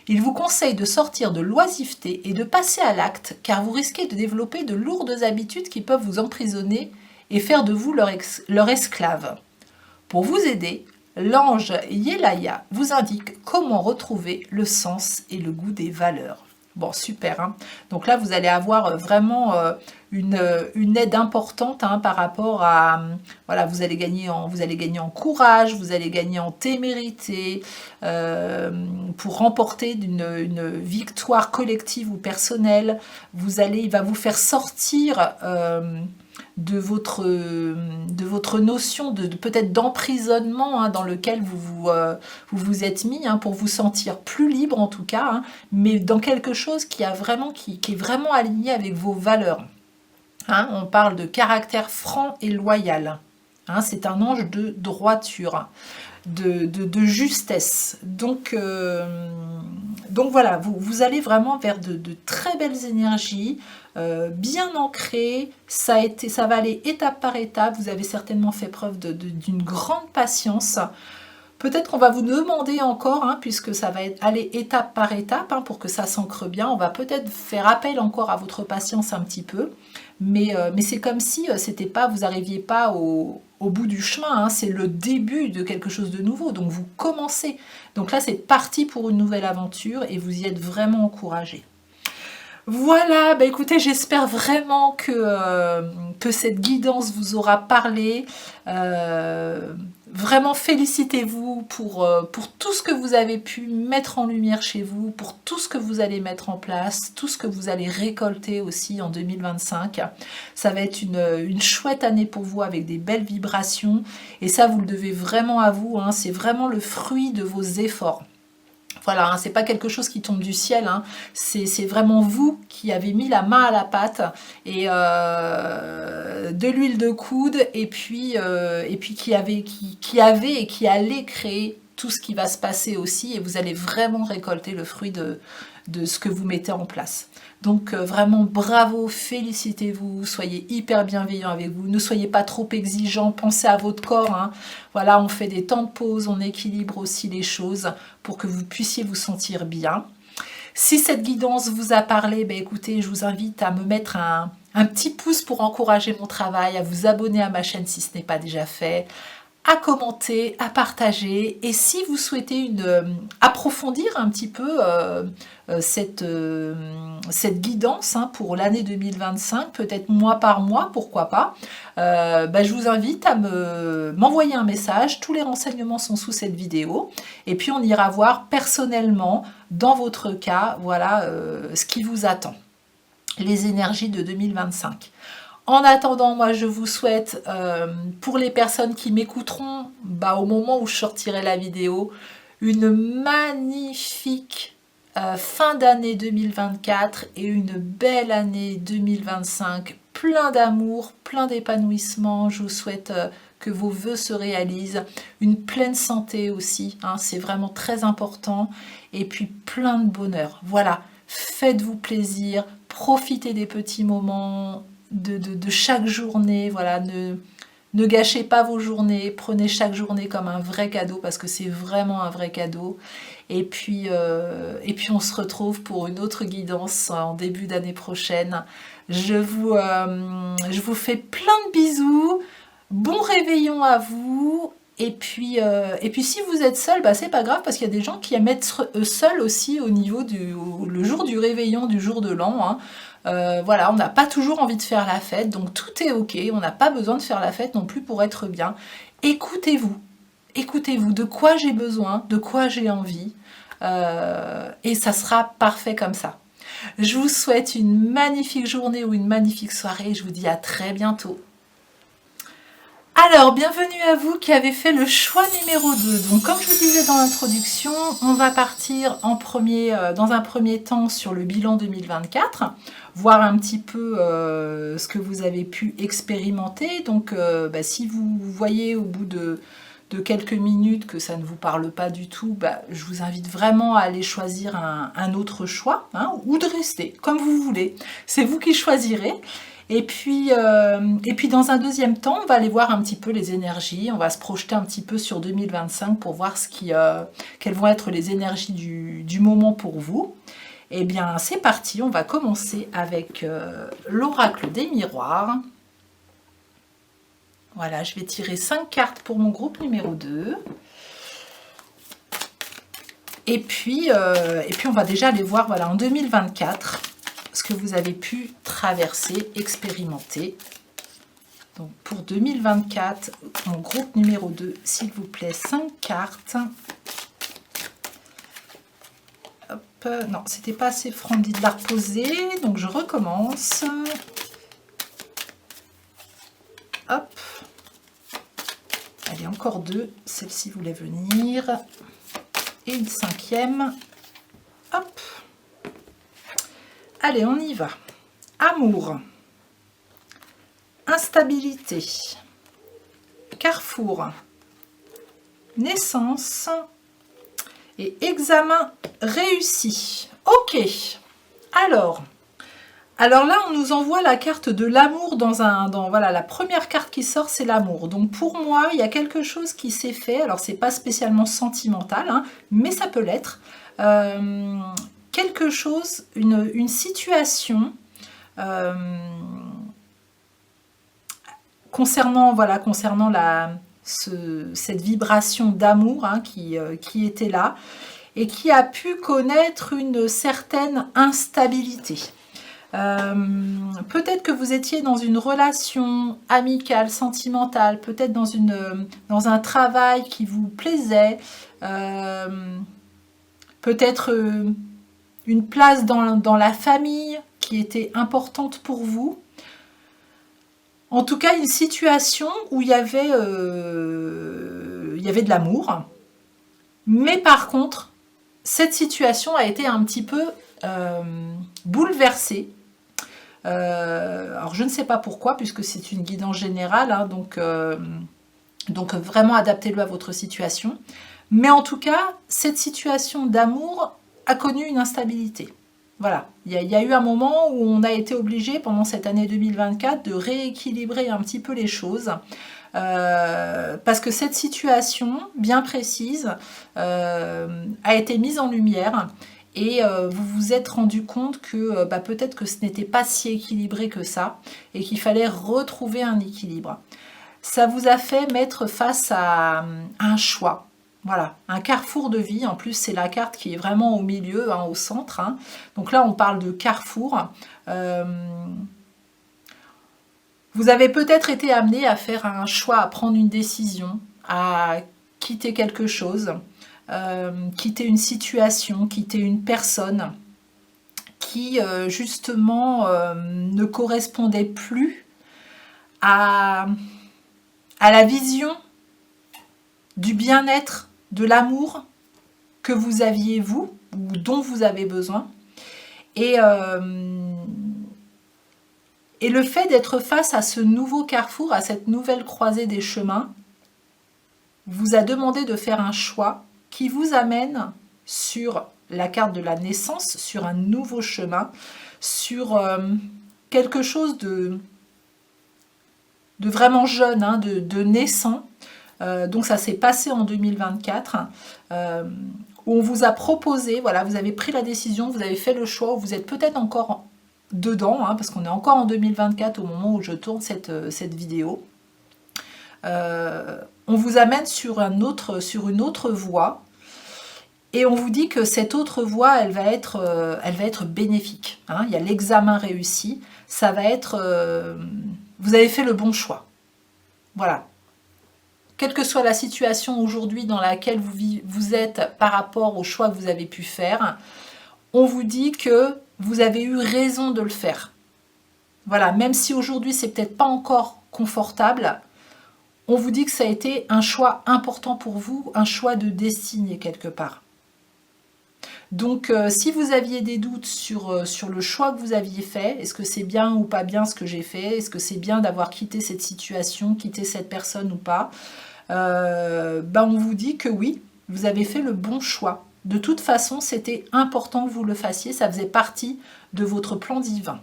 Il vous conseille de sortir de l'oisiveté et de passer à l'acte, car vous risquez de développer de lourdes habitudes qui peuvent vous emprisonner et faire de vous leur esclave. Pour vous aider, l'ange Yelaya vous indique comment retrouver le sens et le goût des valeurs. Bon, super, hein. Donc là, vous allez avoir vraiment une aide importante hein, par rapport à... Voilà, vous allez gagner en courage, vous allez gagner en témérité pour remporter une victoire collective ou personnelle. Il va vous faire sortir... de votre notion de peut-être d'emprisonnement hein, dans lequel vous vous êtes mis hein, pour vous sentir plus libre en tout cas, hein, mais dans quelque chose qui est vraiment aligné avec vos valeurs. Hein, on parle de caractère franc et loyal. Hein, c'est un ange de droiture, de justesse. Donc voilà, vous allez vraiment vers de très belles énergies, bien ancrées. Ça va aller étape par étape. Vous avez certainement fait preuve d'une grande patience. Peut-être qu'on va vous demander encore, hein, puisque ça va aller étape par étape, hein, pour que ça s'ancre bien, on va peut-être faire appel encore à votre patience un petit peu, mais c'est comme si vous n'arriviez pas au bout du chemin, hein, c'est le début de quelque chose de nouveau, donc vous commencez. Donc là, c'est parti pour une nouvelle aventure et vous y êtes vraiment encouragés. Voilà, bah écoutez, j'espère vraiment que cette guidance vous aura parlé. Vraiment félicitez-vous pour tout ce que vous avez pu mettre en lumière chez vous, pour tout ce que vous allez mettre en place, tout ce que vous allez récolter aussi en 2025. Ça va être une chouette année pour vous avec des belles vibrations et ça vous le devez vraiment à vous, hein, c'est vraiment le fruit de vos efforts. Voilà, hein, c'est pas quelque chose qui tombe du ciel, hein, c'est vraiment vous qui avez mis la main à la pâte et de l'huile de coude et puis qui avait et qui allait créer tout ce qui va se passer aussi et vous allez vraiment récolter le fruit de ce que vous mettez en place. Donc vraiment bravo, félicitez-vous, soyez hyper bienveillants avec vous, ne soyez pas trop exigeants, pensez à votre corps, hein. Voilà, on fait des temps de pause, on équilibre aussi les choses pour que vous puissiez vous sentir bien. Si cette guidance vous a parlé, ben écoutez, je vous invite à me mettre un petit pouce pour encourager mon travail, à vous abonner à ma chaîne si ce n'est pas déjà fait, à commenter, à partager et si vous souhaitez approfondir un petit peu cette guidance hein, pour l'année 2025, peut-être mois par mois, pourquoi pas, je vous invite à m'envoyer un message, tous les renseignements sont sous cette vidéo et puis on ira voir personnellement dans votre cas, voilà ce qui vous attend, les énergies de 2025. En attendant, moi je vous souhaite, pour les personnes qui m'écouteront, au moment où je sortirai la vidéo, une magnifique fin d'année 2024 et une belle année 2025, plein d'amour, plein d'épanouissement. Je vous souhaite que vos vœux se réalisent, une pleine santé aussi, hein, c'est vraiment très important, et puis plein de bonheur. Voilà, faites-vous plaisir, profitez des petits moments de chaque journée, voilà, ne gâchez pas vos journées, prenez chaque journée comme un vrai cadeau parce que c'est vraiment un vrai cadeau. Et puis on se retrouve pour une autre guidance en début d'année prochaine. Je vous fais plein de bisous, bon réveillon à vous. Et puis si vous êtes seul, c'est pas grave parce qu'il y a des gens qui aiment être seuls aussi au niveau le jour du réveillon, du jour de l'an, hein. Voilà, on n'a pas toujours envie de faire la fête, donc tout est ok, on n'a pas besoin de faire la fête non plus pour être bien. Écoutez-vous de quoi j'ai besoin, de quoi j'ai envie, et ça sera parfait comme ça. Je vous souhaite une magnifique journée ou une magnifique soirée, je vous dis à très bientôt. Alors, bienvenue à vous qui avez fait le choix numéro 2. Donc, comme je vous disais dans l'introduction, on va partir dans un premier temps sur le bilan 2024, voir un petit peu ce que vous avez pu expérimenter. Donc, si vous voyez au bout de quelques minutes que ça ne vous parle pas du tout, je vous invite vraiment à aller choisir un autre choix, hein, ou de rester, comme vous voulez. C'est vous qui choisirez. Et puis dans un deuxième temps, on va aller voir un petit peu les énergies, on va se projeter un petit peu sur 2025 pour voir quelles vont être les énergies du moment pour vous. Eh bien, c'est parti, on va commencer avec l'oracle des miroirs. Voilà, je vais tirer 5 cartes pour mon groupe numéro 2. Et puis on va déjà aller voir, voilà, en 2024, ce que vous avez pu traverser, expérimenter. Donc pour 2024, mon groupe numéro 2, s'il vous plaît, 5 cartes. Hop, non, c'était pas assez franc de la reposer, donc je recommence. Hop. Allez, encore 2, celle-ci voulait venir. Et une 5e. Hop. Allez, on y va. Amour. Instabilité. Carrefour. Naissance. Et examen réussi. Ok. Alors là, on nous envoie la carte de l'amour voilà, la première carte qui sort, c'est l'amour. Donc pour moi, il y a quelque chose qui s'est fait. Alors c'est pas spécialement sentimental, hein, mais ça peut l'être. Quelque chose, une situation concernant cette vibration d'amour, hein, qui était là et qui a pu connaître une certaine instabilité. Peut-être que vous étiez dans une relation amicale, sentimentale, peut-être dans un travail qui vous plaisait, peut-être une place dans la famille qui était importante pour vous. En tout cas, une situation où il y avait de l'amour. Mais par contre, cette situation a été un petit peu bouleversée. Alors je ne sais pas pourquoi, puisque c'est une guidance générale, hein, donc vraiment adaptez-le à votre situation. Mais en tout cas, cette situation d'amour a connu une instabilité. Voilà, il y a eu un moment où on a été obligé pendant cette année 2024 de rééquilibrer un petit peu les choses. Parce que cette situation bien précise a été mise en lumière. Et vous vous êtes rendu compte que peut-être que ce n'était pas si équilibré que ça et qu'il fallait retrouver un équilibre. Ça vous a fait mettre face à un choix. Voilà, un carrefour de vie. En plus, c'est la carte qui est vraiment au milieu, hein, au centre. Hein. Donc là, on parle de carrefour. Vous avez peut-être été amené à faire un choix, à prendre une décision, à quitter quelque chose. Quitter une situation, quitter une personne qui justement ne correspondait plus à la vision du bien-être, de l'amour que vous aviez vous, ou dont vous avez besoin. Et le fait d'être face à ce nouveau carrefour, à cette nouvelle croisée des chemins, vous a demandé de faire un choix qui vous amène sur la carte de la naissance, sur un nouveau chemin, sur quelque chose de vraiment jeune, hein, de naissant. Donc ça s'est passé en 2024, où on vous a proposé, voilà, vous avez pris la décision, vous avez fait le choix, vous êtes peut-être encore dedans, hein, parce qu'on est encore en 2024 au moment où je tourne cette vidéo. On vous amène sur une autre voie et on vous dit que cette autre voie, elle va être bénéfique. Hein. Il y a l'examen réussi, ça va être... vous avez fait le bon choix. Voilà. Quelle que soit la situation aujourd'hui dans laquelle vous êtes par rapport au choix que vous avez pu faire, on vous dit que vous avez eu raison de le faire. Voilà, même si aujourd'hui c'est peut-être pas encore confortable, on vous dit que ça a été un choix important pour vous, un choix de destinée quelque part. Donc, si vous aviez des doutes sur le choix que vous aviez fait, est-ce que c'est bien ou pas bien ce que j'ai fait? Est-ce que c'est bien d'avoir quitté cette situation, quitté cette personne ou pas? On vous dit que oui, vous avez fait le bon choix. De toute façon, c'était important que vous le fassiez, ça faisait partie de votre plan divin.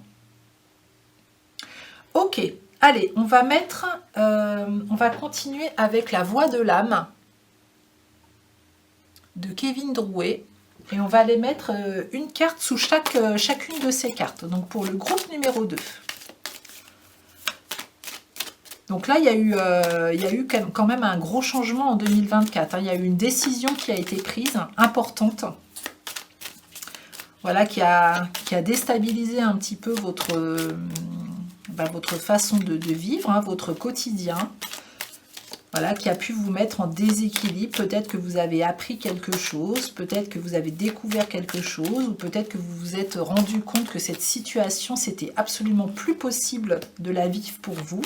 Ok, allez, on va continuer avec la voix de l'âme de Kevin Drouet. Et on va aller mettre une carte sous chacune de ces cartes. Donc pour le groupe numéro 2. Donc là, il y a eu quand même un gros changement en 2024. Hein. Il y a eu une décision qui a été prise, importante. Voilà, qui a déstabilisé un petit peu votre façon de vivre, hein, votre quotidien. Voilà, qui a pu vous mettre en déséquilibre. Peut-être que vous avez appris quelque chose, peut-être que vous avez découvert quelque chose, ou peut-être que vous vous êtes rendu compte que cette situation, c'était absolument plus possible de la vivre pour vous.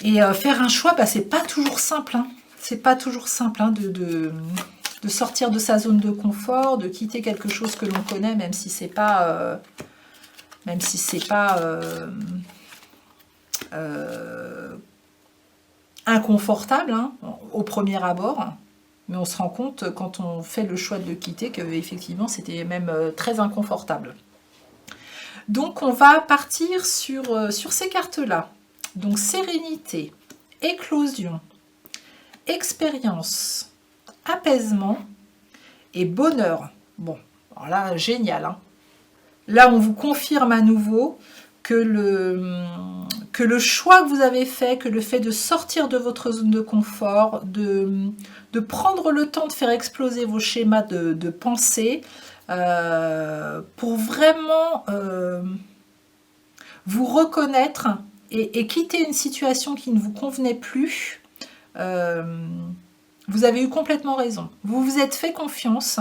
Et faire un choix, c'est pas toujours simple. Hein. C'est pas toujours simple de sortir de sa zone de confort, de quitter quelque chose que l'on connaît, même si c'est pas... inconfortable hein, au premier abord, mais on se rend compte quand on fait le choix de le quitter que effectivement c'était même très inconfortable. Donc on va partir sur ces cartes-là. Donc sérénité, éclosion, expérience, apaisement et bonheur. Bon, alors là, génial. Hein. Là, on vous confirme à nouveau que le choix que vous avez fait, que le fait de sortir de votre zone de confort, de prendre le temps de faire exploser vos schémas de pensée, pour vraiment vous reconnaître et quitter une situation qui ne vous convenait plus, vous avez eu complètement raison. Vous vous êtes fait confiance.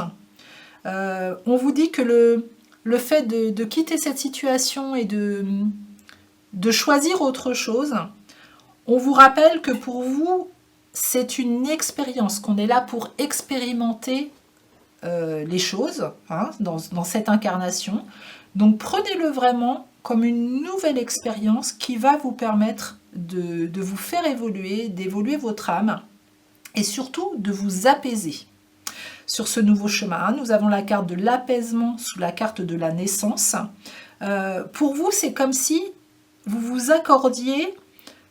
On vous dit que le fait de quitter cette situation et de choisir autre chose, on vous rappelle que pour vous, c'est une expérience, qu'on est là pour expérimenter les choses hein, dans cette incarnation. Donc prenez-le vraiment comme une nouvelle expérience qui va vous permettre de vous faire évoluer, d'évoluer votre âme et surtout de vous apaiser. Sur ce nouveau chemin, nous avons la carte de l'apaisement sous la carte de la naissance. Pour vous, c'est comme si vous vous accordiez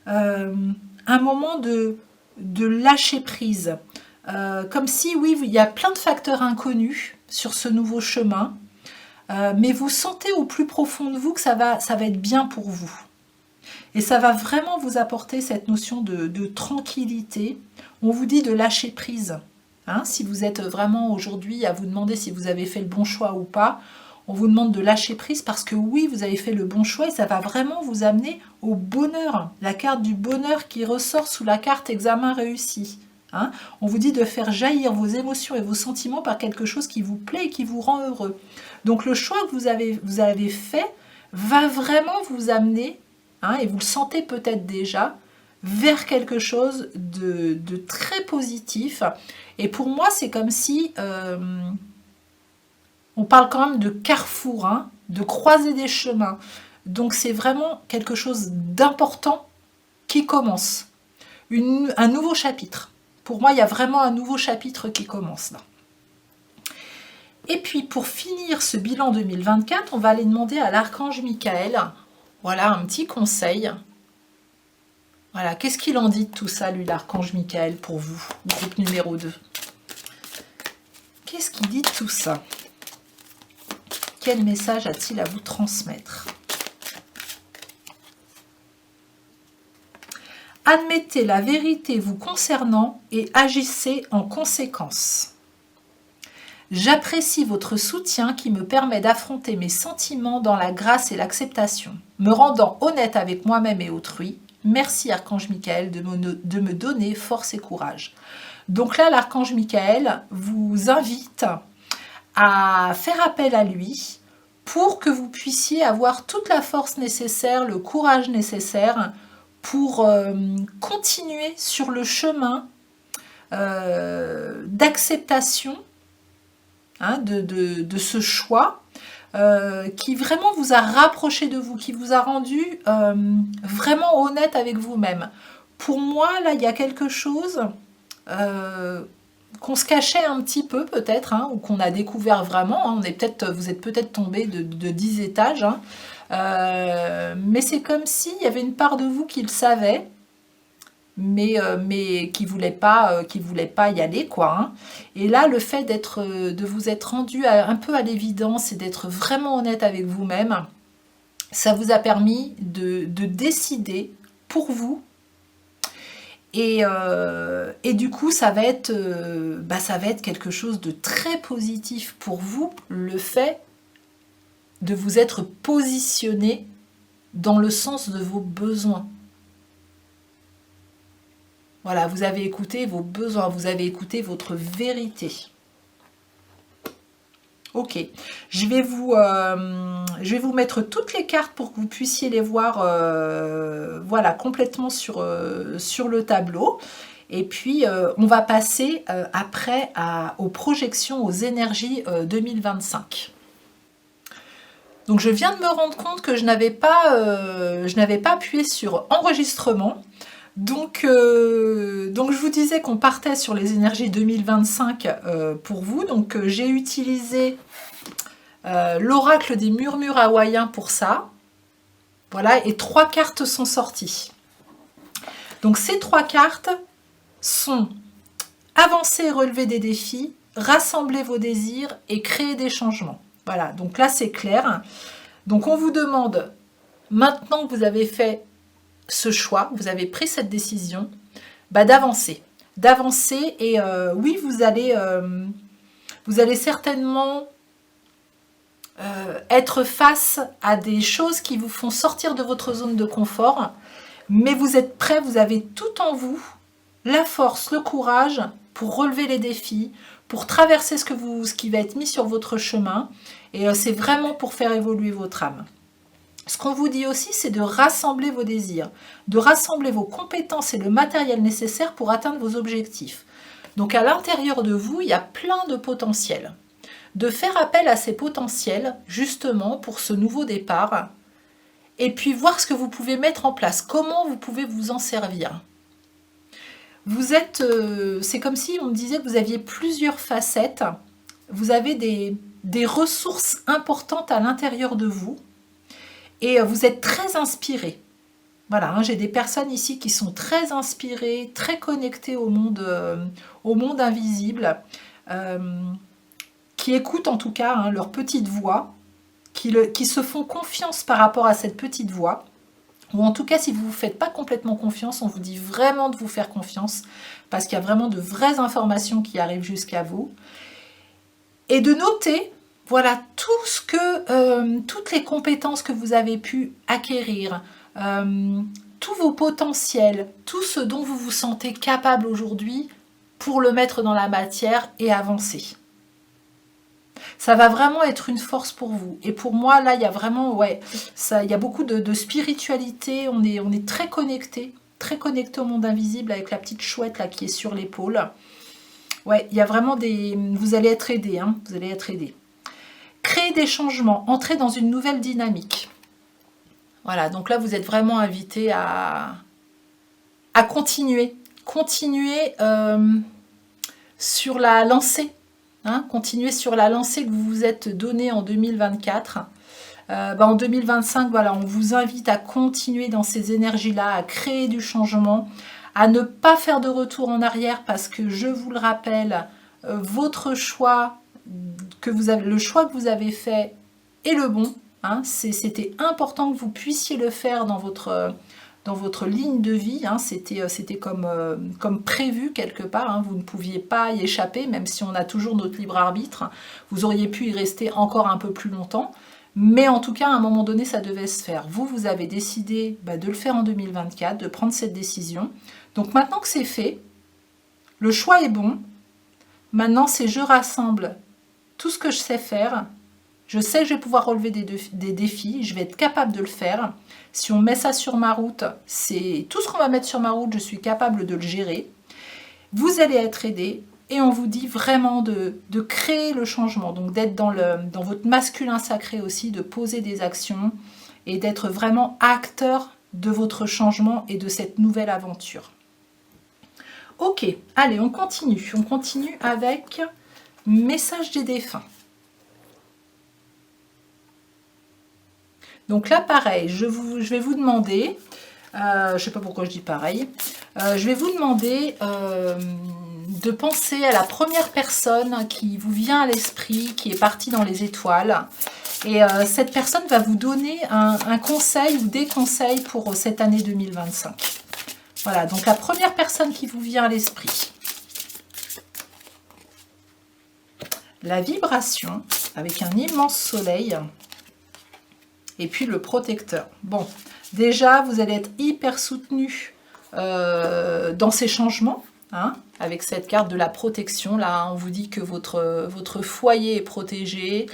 un moment de lâcher prise. Comme si, oui, il y a plein de facteurs inconnus sur ce nouveau chemin, mais vous sentez au plus profond de vous que ça va être bien pour vous. Et ça va vraiment vous apporter cette notion de tranquillité. On vous dit de lâcher prise. Hein, si vous êtes vraiment aujourd'hui à vous demander si vous avez fait le bon choix ou pas, on vous demande de lâcher prise parce que oui, vous avez fait le bon choix et ça va vraiment vous amener au bonheur. La carte du bonheur qui ressort sous la carte examen réussi. Hein, on vous dit de faire jaillir vos émotions et vos sentiments par quelque chose qui vous plaît et qui vous rend heureux. Donc le choix que vous avez fait va vraiment vous amener, hein, et vous le sentez peut-être déjà, vers quelque chose de très positif. Et pour moi, c'est comme si, on parle quand même de carrefour, hein, de croisée des chemins. Donc c'est vraiment quelque chose d'important qui commence. Un nouveau chapitre. Pour moi, il y a vraiment un nouveau chapitre qui commence là. Et puis, pour finir ce bilan 2024, on va aller demander à l'archange Michael, voilà, un petit conseil. Voilà, qu'est-ce qu'il en dit de tout ça, lui, l'archange Michael, pour vous, groupe numéro 2? Qu'est-ce qu'il dit de tout ça? Quel message a-t-il à vous transmettre? Admettez la vérité vous concernant et agissez en conséquence. J'apprécie votre soutien qui me permet d'affronter mes sentiments dans la grâce et l'acceptation, me rendant honnête avec moi-même et autrui. Merci Archange Michael de me donner force et courage. Donc là, l'Archange Michael vous invite à faire appel à lui pour que vous puissiez avoir toute la force nécessaire, le courage nécessaire pour continuer sur le chemin d'acceptation hein, de ce choix qui vraiment vous a rapproché de vous, qui vous a rendu vraiment honnête avec vous-même. Pour moi, là, il y a quelque chose qu'on se cachait un petit peu peut-être, hein, ou qu'on a découvert vraiment. Hein, vous êtes peut-être tombé de 10 étages, hein, mais c'est comme s'il y avait une part de vous qui le savait, mais qui voulait pas y aller, quoi. Hein. Et là, le fait de vous être rendu un peu à l'évidence et d'être vraiment honnête avec vous-même, ça vous a permis de décider pour vous. Et du coup, ça va être quelque chose de très positif pour vous, le fait de vous être positionné dans le sens de vos besoins. Voilà, vous avez écouté vos besoins, vous avez écouté votre vérité. Ok, je vais vous mettre toutes les cartes pour que vous puissiez les voir voilà, complètement sur le tableau. Et puis, on va passer après aux projections, aux énergies 2025. Donc, je viens de me rendre compte que je n'avais pas appuyé sur enregistrement. Donc, je vous disais qu'on partait sur les énergies 2025 pour vous. Donc, j'ai utilisé l'oracle des murmures hawaïens pour ça. Voilà, et 3 cartes sont sorties. Donc, ces 3 cartes sont avancer et relever des défis, rassembler vos désirs et créer des changements. Voilà, donc là, c'est clair. Donc, on vous demande, maintenant que vous avez fait ce choix, vous avez pris cette décision, d'avancer. Et oui, vous allez certainement être face à des choses qui vous font sortir de votre zone de confort, mais vous êtes prêts, vous avez tout en vous, la force, le courage pour relever les défis, pour traverser ce qui va être mis sur votre chemin, et c'est vraiment pour faire évoluer votre âme. Ce qu'on vous dit aussi, c'est de rassembler vos désirs, de rassembler vos compétences et le matériel nécessaire pour atteindre vos objectifs. Donc à l'intérieur de vous, il y a plein de potentiels. De faire appel à ces potentiels, justement, pour ce nouveau départ, et puis voir ce que vous pouvez mettre en place, comment vous pouvez vous en servir. Vous êtes, c'est comme si on me disait que vous aviez plusieurs facettes, vous avez des ressources importantes à l'intérieur de vous, et vous êtes très inspiré. Voilà, hein, j'ai des personnes ici qui sont très inspirées, très connectées au monde invisible, qui écoutent en tout cas hein, leur petite voix, qui se font confiance par rapport à cette petite voix. Ou en tout cas, si vous ne vous faites pas complètement confiance, on vous dit vraiment de vous faire confiance, parce qu'il y a vraiment de vraies informations qui arrivent jusqu'à vous. Et de noter, voilà, toutes les compétences que vous avez pu acquérir, tous vos potentiels, tout ce dont vous vous sentez capable aujourd'hui pour le mettre dans la matière et avancer. Ça va vraiment être une force pour vous. Et pour moi, là, il y a vraiment, il y a beaucoup de spiritualité. On est très connecté au monde invisible avec la petite chouette là qui est sur l'épaule. Ouais, il y a vraiment vous allez être aidé, hein, vous allez être aidé. Créer des changements, entrer dans une nouvelle dynamique. Voilà, donc là, vous êtes vraiment invité à continuer sur la lancée. Hein, continuez sur la lancée que vous vous êtes donnée en 2024. En 2025, voilà, on vous invite à continuer dans ces énergies-là, à créer du changement, à ne pas faire de retour en arrière parce que, je vous le rappelle, votre choix, le choix que vous avez fait est le bon. Hein, c'était important que vous puissiez le faire dans votre ligne de vie, hein, c'était comme prévu quelque part, hein, vous ne pouviez pas y échapper, même si on a toujours notre libre arbitre, vous auriez pu y rester encore un peu plus longtemps, mais en tout cas, à un moment donné, ça devait se faire. Vous avez décidé de le faire en 2024, de prendre cette décision. Donc maintenant que c'est fait, le choix est bon, maintenant c'est je rassemble tout ce que je sais faire Je sais que je vais pouvoir relever des défis, je vais être capable de le faire. Si on met ça sur ma route, c'est tout ce qu'on va mettre sur ma route, je suis capable de le gérer. Vous allez être aidé et on vous dit vraiment de créer le changement, donc d'être dans votre masculin sacré aussi, de poser des actions et d'être vraiment acteur de votre changement et de cette nouvelle aventure. Ok, allez, on continue avec message des défunts. Donc là, pareil, je vais vous demander, je ne sais pas pourquoi je dis pareil, je vais vous demander de penser à la première personne qui vous vient à l'esprit, qui est partie dans les étoiles. Et cette personne va vous donner un conseil ou des conseils pour cette année 2025. Voilà, donc la première personne qui vous vient à l'esprit. La vibration, avec un immense soleil. Et puis le protecteur. Bon, déjà, vous allez être hyper soutenu dans ces changements. Hein, avec cette carte de la protection, là, on vous dit que votre foyer est protégé,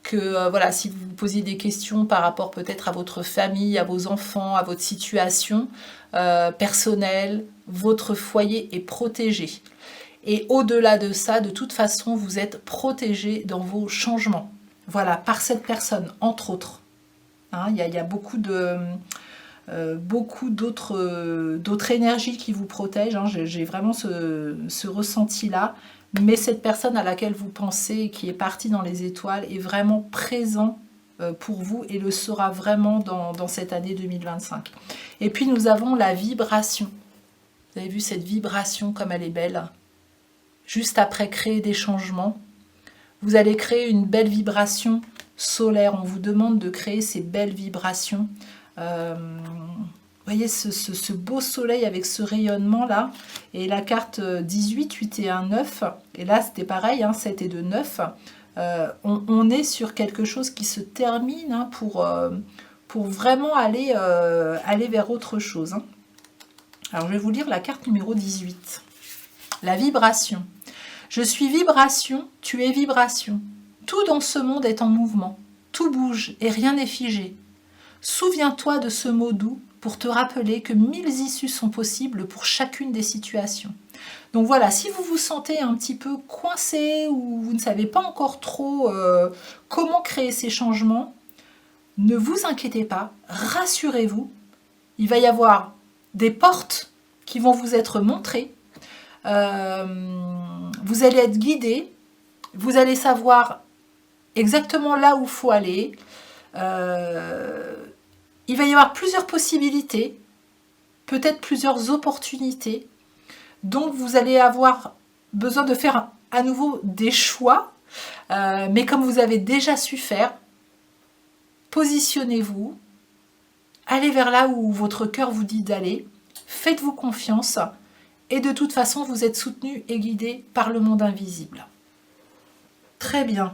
que voilà, si vous vous posez des questions par rapport peut-être à votre famille, à vos enfants, à votre situation personnelle, votre foyer est protégé. Et au-delà de ça, de toute façon, vous êtes protégé dans vos changements. Voilà, par cette personne, entre autres. Hein, il y a beaucoup d'autres énergies qui vous protègent. Hein. J'ai vraiment ce ressenti-là. Mais cette personne à laquelle vous pensez, qui est partie dans les étoiles, est vraiment présent pour vous et le sera vraiment dans cette année 2025. Et puis nous avons la vibration. Vous avez vu cette vibration comme elle est belle. Juste après créer des changements, vous allez créer une belle vibration solaire. On vous demande de créer ces belles vibrations. Vous voyez ce beau soleil avec ce rayonnement là, et la carte 18, 8 et 1, 9, et là c'était pareil, hein, 7 et 2, 9, on est sur quelque chose qui se termine hein, pour vraiment aller vers autre chose. Hein. Alors je vais vous lire la carte numéro 18, la vibration. Je suis vibration, tu es vibration. Tout dans ce monde est en mouvement, tout bouge et rien n'est figé. Souviens-toi de ce mot doux pour te rappeler que 1000 issues sont possibles pour chacune des situations. Donc voilà, si vous vous sentez un petit peu coincé ou vous ne savez pas encore trop comment créer ces changements, ne vous inquiétez pas, rassurez-vous, il va y avoir des portes qui vont vous être montrées, vous allez être guidé, vous allez savoir exactement là où il faut aller. Il va y avoir plusieurs possibilités, peut-être plusieurs opportunités. Donc vous allez avoir besoin de faire à nouveau des choix. Mais comme vous avez déjà su faire, positionnez-vous. Allez vers là où votre cœur vous dit d'aller. Faites-vous confiance. Et de toute façon, vous êtes soutenu et guidé par le monde invisible. Très bien.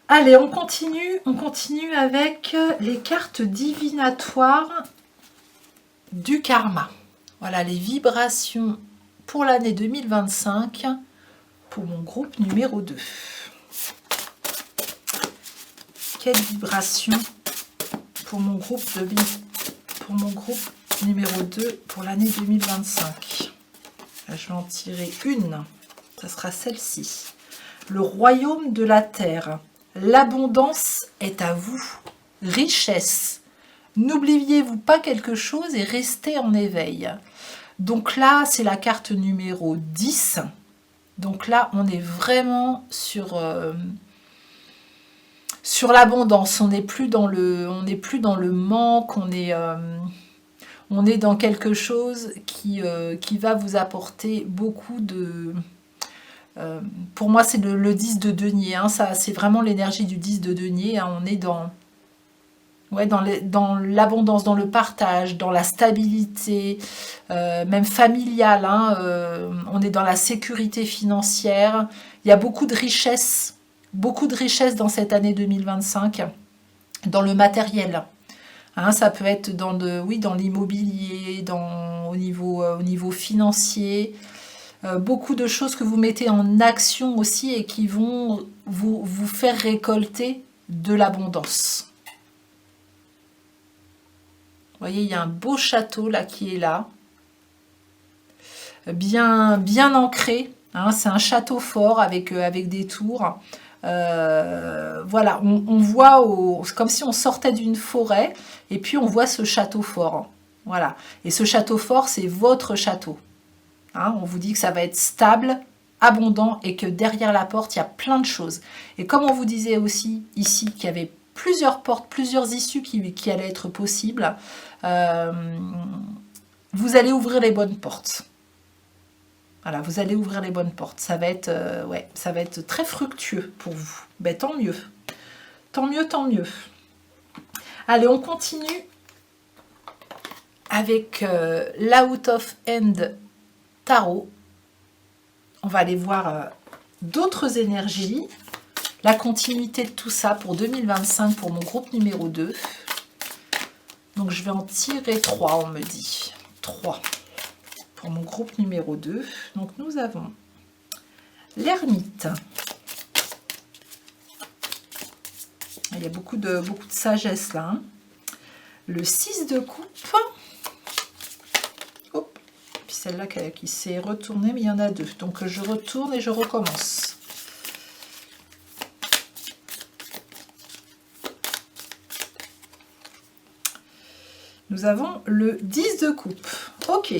Allez, on continue avec les cartes divinatoires du karma. Voilà les vibrations pour l'année 2025 pour mon groupe numéro 2. Quelle vibration pour mon groupe numéro 2 pour l'année 2025? Là, je vais en tirer une. Ça sera celle-ci. Le royaume de la terre. L'abondance est à vous. Richesse. N'oubliez-vous pas quelque chose et restez en éveil. Donc là, c'est la carte numéro 10. Donc là, on est vraiment sur l'abondance. On n'est plus dans le manque. On est dans quelque chose qui va vous apporter beaucoup de... pour moi, c'est le 10 de denier. Hein, ça, c'est vraiment l'énergie du 10 de denier. Hein, on est dans l'abondance, dans le partage, dans la stabilité, même familiale. Hein, on est dans la sécurité financière. Il y a beaucoup de richesse dans cette année 2025, dans le matériel. Hein, ça peut être dans l'immobilier, au niveau financier. Beaucoup de choses que vous mettez en action aussi et qui vont vous faire récolter de l'abondance. Vous voyez, il y a un beau château là qui est là, bien ancré. Hein, c'est un château fort avec des tours. Voilà, on voit, c'est comme si on sortait d'une forêt et puis on voit ce château fort. Voilà, et ce château fort, c'est votre château. Hein, on vous dit que ça va être stable, abondant et que derrière la porte, il y a plein de choses. Et comme on vous disait aussi ici qu'il y avait plusieurs portes, plusieurs issues qui allaient être possibles, vous allez ouvrir les bonnes portes. Voilà, vous allez ouvrir les bonnes portes. Ça va être, ouais, ça va être très fructueux pour vous. Ben, tant mieux. Tant mieux, tant mieux. Allez, on continue avec l'Out of End Tarot. On va aller voir d'autres énergies. La continuité de tout ça pour 2025 pour mon groupe numéro 2. Donc, je vais en tirer 3, on me dit. 3. Pour mon groupe numéro 2. Donc nous avons l'ermite. Il y a beaucoup de sagesse là. Hein. Le 6 de coupe. Hop. Puis celle-là qui s'est retournée, mais il y en a 2. Donc je retourne et je recommence. Nous avons le 10 de coupe. Ok.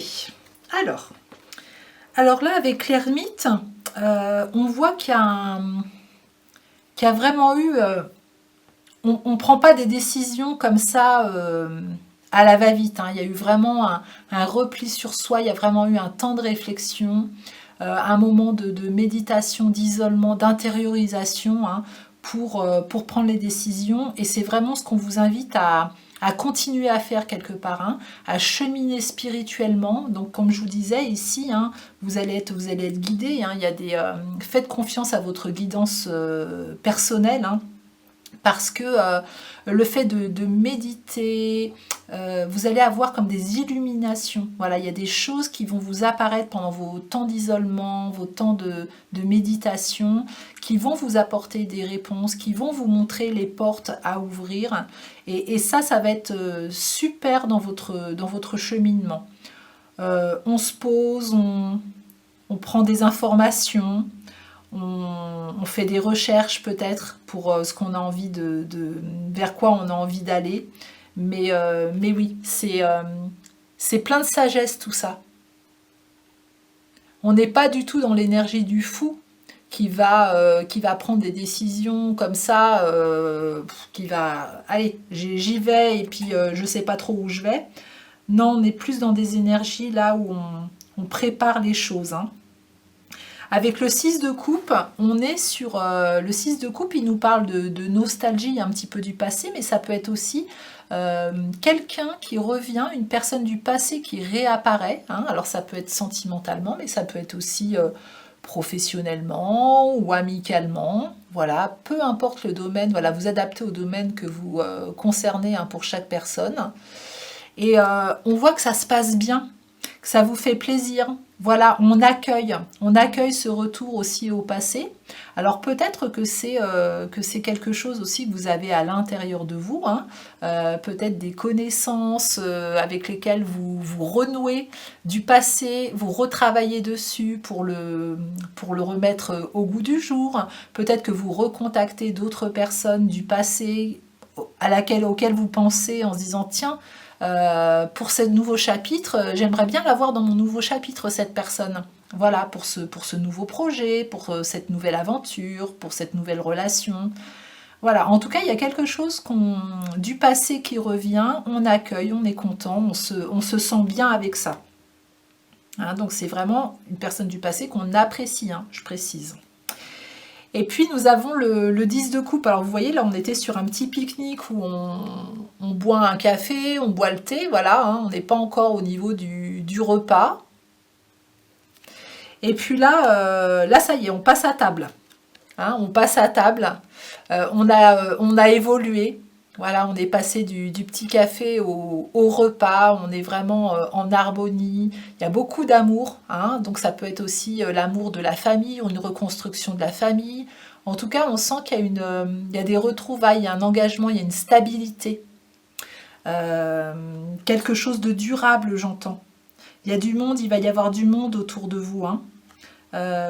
Alors là, avec l'ermite, on voit qu'il y a vraiment eu... on ne prend pas des décisions comme ça à la va-vite. Hein. Il y a eu vraiment un repli sur soi, il y a vraiment eu un temps de réflexion, un moment de méditation, d'isolement, d'intériorisation hein, pour prendre les décisions. Et c'est vraiment ce qu'on vous invite à continuer à faire quelque part, hein, à cheminer spirituellement. Donc comme je vous disais ici, hein, vous allez être guidé. Hein, il y a des faites confiance à votre guidance personnelle, hein, parce que le fait de méditer, vous allez avoir comme des illuminations. Voilà, il y a des choses qui vont vous apparaître pendant vos temps d'isolement, vos temps de méditation, qui vont vous apporter des réponses, qui vont vous montrer les portes à ouvrir. Et ça va être super dans votre cheminement. On se pose, on prend des informations, on fait des recherches peut-être pour ce qu'on a envie vers quoi on a envie d'aller. Mais oui, c'est plein de sagesse tout ça. On n'est pas du tout dans l'énergie du fou qui va prendre des décisions comme ça, qui va, allez, j'y vais et puis je sais pas trop où je vais. Non, on est plus dans des énergies là où on prépare les choses. Hein. Avec le 6 de coupe, on est sur... le 6 de coupe, il nous parle de nostalgie un petit peu du passé, mais ça peut être aussi quelqu'un qui revient, une personne du passé qui réapparaît. Hein. Alors ça peut être sentimentalement, mais ça peut être aussi professionnellement ou amicalement. Voilà, peu importe le domaine, voilà, vous adaptez au domaine que vous concernez hein, pour chaque personne. Et on voit que ça se passe bien, que ça vous fait plaisir. Voilà, on accueille ce retour aussi au passé. Alors peut-être que c'est quelque chose aussi que vous avez à l'intérieur de vous, hein. Peut-être des connaissances avec lesquelles vous renouez du passé, vous retravaillez dessus pour le remettre au goût du jour. Peut-être que vous recontactez d'autres personnes du passé auxquelles vous pensez en se disant tiens, pour ce nouveau chapitre, j'aimerais bien l'avoir dans mon nouveau chapitre, cette personne. Voilà, pour ce nouveau projet, pour cette nouvelle aventure, pour cette nouvelle relation. Voilà, en tout cas, il y a quelque chose du passé qui revient, on accueille, on est content, on se sent bien avec ça. Hein, donc c'est vraiment une personne du passé qu'on apprécie, hein, je précise. Et puis nous avons le 10 de coupe. Alors vous voyez, là on était sur un petit pique-nique où on boit un café, on boit le thé, voilà, hein, on n'est pas encore au niveau du repas. Et puis là, ça y est, on passe à table. Hein, on passe à table, on a évolué. Voilà, on est passé du petit café au repas, on est vraiment en harmonie, il y a beaucoup d'amour, hein, donc ça peut être aussi l'amour de la famille ou une reconstruction de la famille, En tout cas, on sent qu'il y a il y a des retrouvailles, il y a un engagement, il y a une stabilité. Quelque chose de durable, j'entends. Il y a du monde, il va y avoir du monde autour de vous. Hein.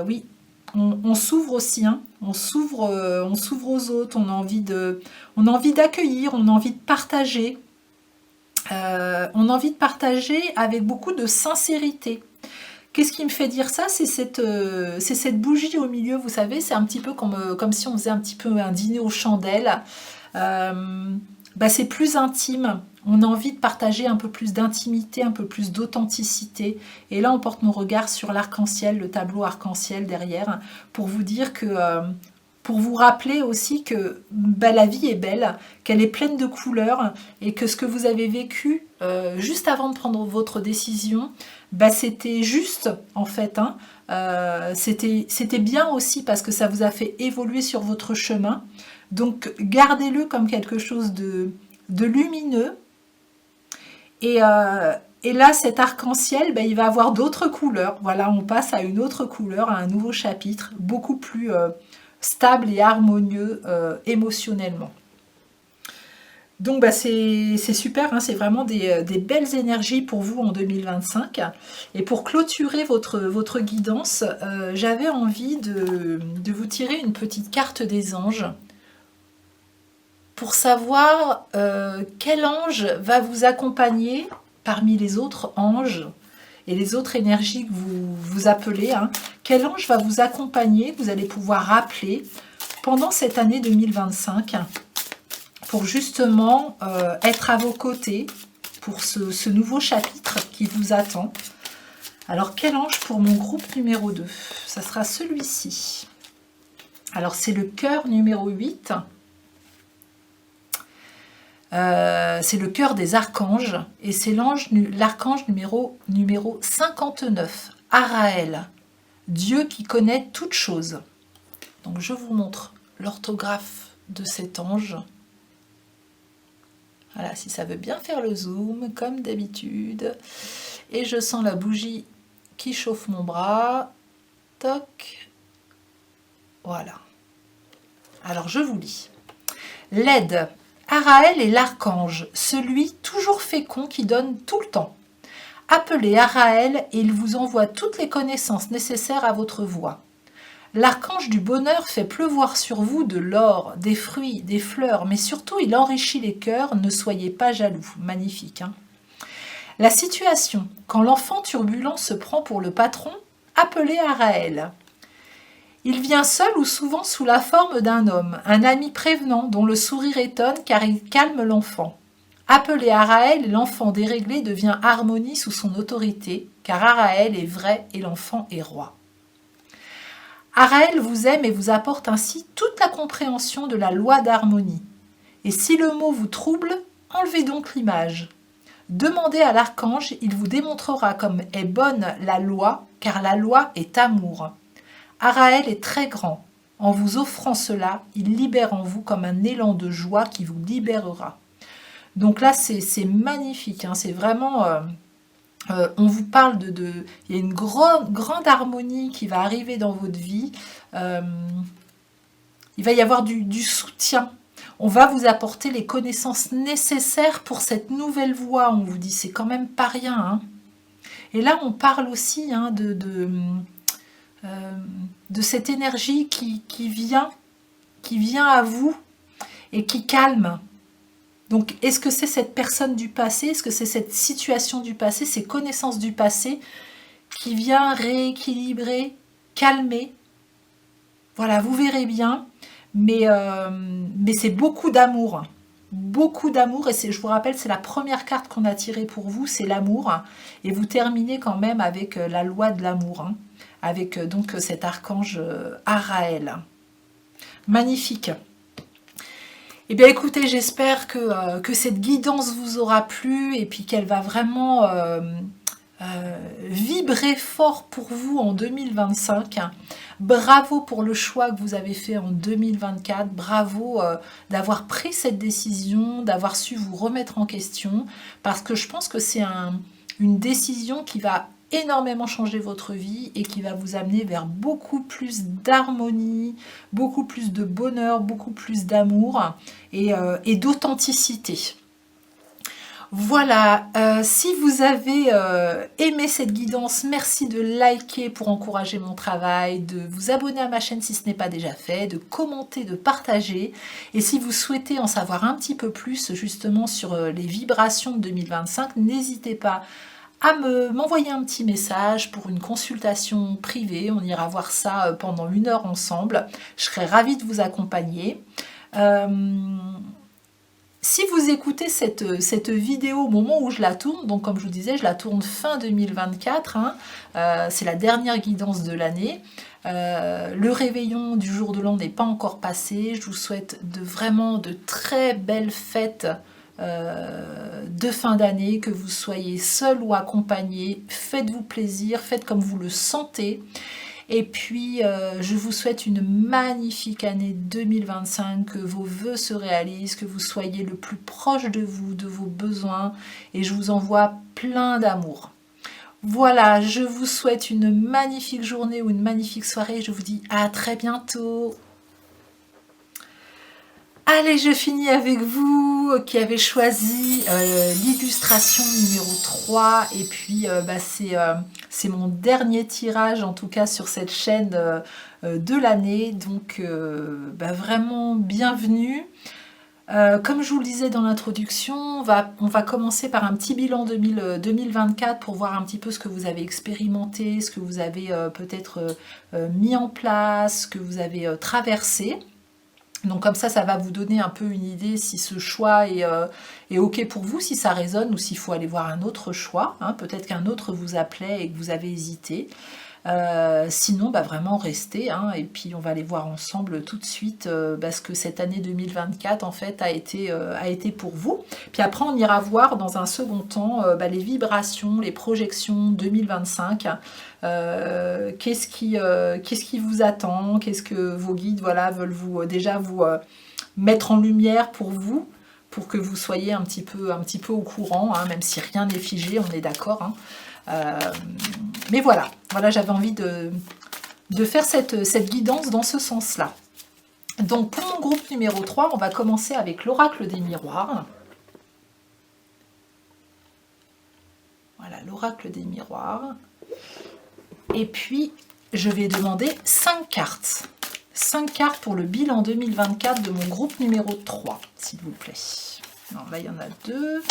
Oui, on s'ouvre aussi, hein. On s'ouvre aux autres, on a envie d'accueillir, on a envie de partager. On a envie de partager avec beaucoup de sincérité. Qu'est-ce qui me fait dire ça? C'est cette bougie au milieu, vous savez, c'est un petit peu comme si on faisait un petit peu un dîner aux chandelles. C'est plus intime. On a envie de partager un peu plus d'intimité, un peu plus d'authenticité. Et là, on porte nos regards sur l'arc-en-ciel, le tableau arc-en-ciel derrière, pour vous dire pour vous rappeler aussi que la vie est belle, qu'elle est pleine de couleurs et que ce que vous avez vécu juste avant de prendre votre décision, c'était juste en fait. Hein. C'était bien aussi parce que ça vous a fait évoluer sur votre chemin. Donc gardez-le comme quelque chose de lumineux. Et là, cet arc-en-ciel, il va avoir d'autres couleurs. Voilà, on passe à une autre couleur, à un nouveau chapitre, beaucoup plus stable et harmonieux émotionnellement. Donc c'est super, hein, c'est vraiment des belles énergies pour vous en 2025. Et pour clôturer votre guidance, j'avais envie de vous tirer une petite carte des anges pour savoir quel ange va vous accompagner parmi les autres anges et les autres énergies que vous appelez. Hein. Quel ange va vous accompagner, que vous allez pouvoir rappeler pendant cette année 2025 pour justement être à vos côtés pour ce nouveau chapitre qui vous attend. Alors, quel ange pour mon groupe numéro 2? Ça sera celui-ci. Alors, c'est le cœur numéro 8. C'est le cœur des archanges et c'est l'archange numéro 59, Araël, Dieu qui connaît toutes choses. Donc je vous montre l'orthographe de cet ange. Voilà, si ça veut bien faire le zoom, comme d'habitude. Et je sens la bougie qui chauffe mon bras. Toc. Voilà. Alors je vous lis. L'aide. Araël est l'archange, celui toujours fécond qui donne tout le temps. Appelez Araël et il vous envoie toutes les connaissances nécessaires à votre voie. L'archange du bonheur fait pleuvoir sur vous de l'or, des fruits, des fleurs, mais surtout il enrichit les cœurs, ne soyez pas jaloux. Magnifique, hein? La situation, quand l'enfant turbulent se prend pour le patron, appelez Araël. Il vient seul ou souvent sous la forme d'un homme, un ami prévenant dont le sourire étonne car il calme l'enfant. Appelé Araël, l'enfant déréglé devient harmonie sous son autorité, car Araël est vrai et l'enfant est roi. Araël vous aime et vous apporte ainsi toute la compréhension de la loi d'harmonie. Et si le mot vous trouble, enlevez donc l'image. Demandez à l'archange, il vous démontrera comme est bonne la loi, car la loi est amour. Araël est très grand. En vous offrant cela, il libère en vous comme un élan de joie qui vous libérera. Donc là, c'est magnifique. Hein, c'est vraiment... on vous parle il y a une grande harmonie qui va arriver dans votre vie. Il va y avoir du soutien. On va vous apporter les connaissances nécessaires pour cette nouvelle voie. On vous dit, c'est quand même pas rien. Hein. Et là, on parle aussi hein, de cette énergie qui vient à vous et qui calme. Donc, est-ce que c'est cette personne du passé? Est-ce que c'est cette situation du passé, ces connaissances du passé qui vient rééquilibrer, calmer? Voilà, vous verrez bien. Mais c'est beaucoup d'amour. Beaucoup d'amour. Et je vous rappelle, c'est la première carte qu'on a tirée pour vous, c'est l'amour. Et vous terminez quand même avec la loi de l'amour. Hein, avec donc cet archange Araël. Magnifique. Eh bien écoutez, j'espère que cette guidance vous aura plu et puis qu'elle va vraiment vibrer fort pour vous en 2025. Bravo pour le choix que vous avez fait en 2024. Bravo d'avoir pris cette décision, d'avoir su vous remettre en question parce que je pense que c'est une décision qui va énormément changer votre vie et qui va vous amener vers beaucoup plus d'harmonie, beaucoup plus de bonheur, beaucoup plus d'amour et d'authenticité. Voilà, si vous avez aimé cette guidance, merci de liker pour encourager mon travail, de vous abonner à ma chaîne si ce n'est pas déjà fait, de commenter, de partager. Et si vous souhaitez en savoir un petit peu plus justement sur les vibrations de 2025, n'hésitez pas à m'envoyer un petit message pour une consultation privée. On ira voir ça pendant 1 heure ensemble. Je serai ravie de vous accompagner. Si vous écoutez cette vidéo au moment où je la tourne, donc comme je vous disais, je la tourne fin 2024, hein, c'est la dernière guidance de l'année. Le réveillon du jour de l'an n'est pas encore passé. Je vous souhaite vraiment de très belles fêtes de fin d'année, que vous soyez seul ou accompagné. Faites-vous plaisir, faites comme vous le sentez. Et puis, je vous souhaite une magnifique année 2025, que vos vœux se réalisent, que vous soyez le plus proche de vous, de vos besoins, et je vous envoie plein d'amour. Voilà, je vous souhaite une magnifique journée ou une magnifique soirée, je vous dis à très bientôt. Allez, je finis avec vous qui avez choisi l'illustration numéro 3 et puis c'est mon dernier tirage en tout cas sur cette chaîne de l'année, donc vraiment bienvenue. Comme je vous le disais dans l'introduction, on va commencer par un petit bilan 2024 pour voir un petit peu ce que vous avez expérimenté, ce que vous avez peut-être mis en place, ce que vous avez traversé. Donc comme ça va vous donner un peu une idée si ce choix est ok pour vous, si ça résonne ou s'il faut aller voir un autre choix. Hein. Peut-être qu'un autre vous appelait et que vous avez hésité. Sinon, vraiment restez. Hein, et puis on va aller voir ensemble tout de suite ce que cette année 2024 en fait a été pour vous. Puis après, on ira voir dans un second temps les vibrations, les projections 2025. Qu'est-ce qui vous attend, qu'est-ce que vos guides veulent vous mettre en lumière pour vous, pour que vous soyez un petit peu au courant, hein, même si rien n'est figé, on est d'accord. Hein. Mais voilà, j'avais envie de faire cette guidance dans ce sens-là. Donc pour mon groupe numéro 3, on va commencer avec l'oracle des miroirs. Voilà, l'oracle des miroirs. Et puis, je vais demander 5 cartes. 5 cartes pour le bilan 2024 de mon groupe numéro 3, s'il vous plaît. Non, là, il y en a 2.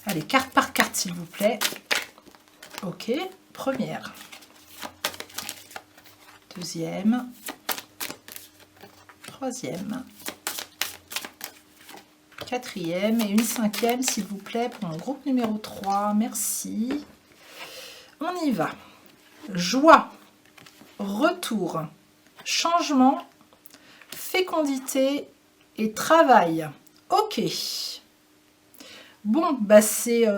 Allez, carte par carte, s'il vous plaît. Ok, première. Deuxième. Troisième. Quatrième et une 5e, s'il vous plaît, pour mon groupe numéro 3. Merci. On y va. Joie, retour, changement, fécondité et travail. Ok. Bon, c'est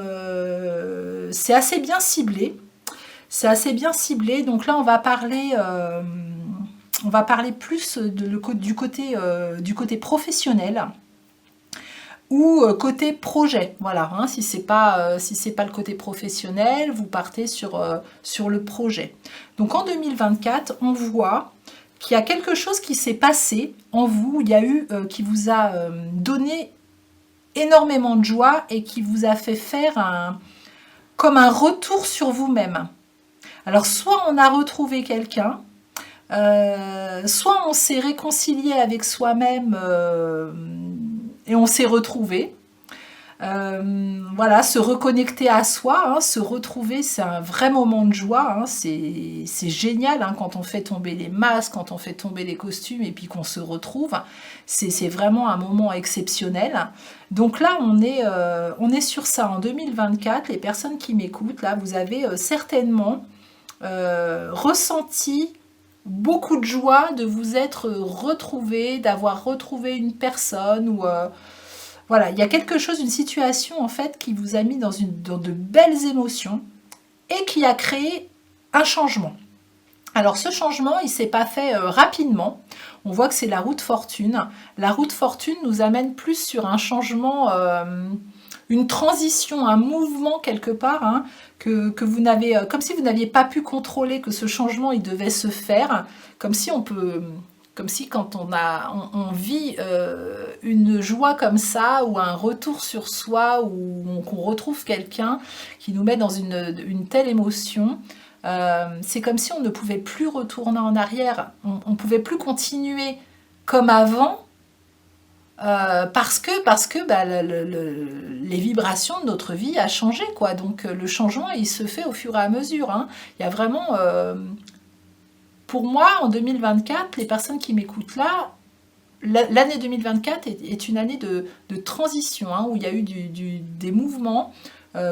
assez bien ciblé. C'est assez bien ciblé. Donc là, on va parler plus du côté professionnel ou côté projet. Voilà, hein, si c'est pas le côté professionnel, vous partez sur le projet. Donc en 2024, on voit qu'il y a quelque chose qui s'est passé en vous, qui vous a donné énormément de joie et qui vous a fait faire comme un retour sur vous-même. Alors soit on a retrouvé quelqu'un, soit on s'est réconcilié avec soi-même et on s'est retrouvé. Se reconnecter à soi, hein, se retrouver, c'est un vrai moment de joie. Hein, c'est génial hein, quand on fait tomber les masques, quand on fait tomber les costumes et puis qu'on se retrouve. C'est vraiment un moment exceptionnel. Donc là, on est sur ça en 2024. Les personnes qui m'écoutent, là, vous avez certainement ressenti beaucoup de joie de vous être retrouvés, d'avoir retrouvé une personne ou voilà, il y a quelque chose, une situation en fait qui vous a mis dans de belles émotions et qui a créé un changement. Alors ce changement, il ne s'est pas fait rapidement. On voit que c'est la roue de fortune. La roue de fortune nous amène plus sur un changement, une transition, un mouvement quelque part, hein, que vous n'avez, comme si vous n'aviez pas pu contrôler que ce changement il devait se faire, comme si quand on vit une joie comme ça, ou un retour sur soi, ou qu'on retrouve quelqu'un qui nous met dans une telle émotion. C'est comme si on ne pouvait plus retourner en arrière, on ne pouvait plus continuer comme avant, parce que bah, les vibrations de notre vie a changé, quoi. Donc le changement, il se fait au fur et à mesure, hein. Il y a vraiment, pour moi, en 2024, les personnes qui m'écoutent là, l'année 2024 est une année de transition, hein, où il y a eu des mouvements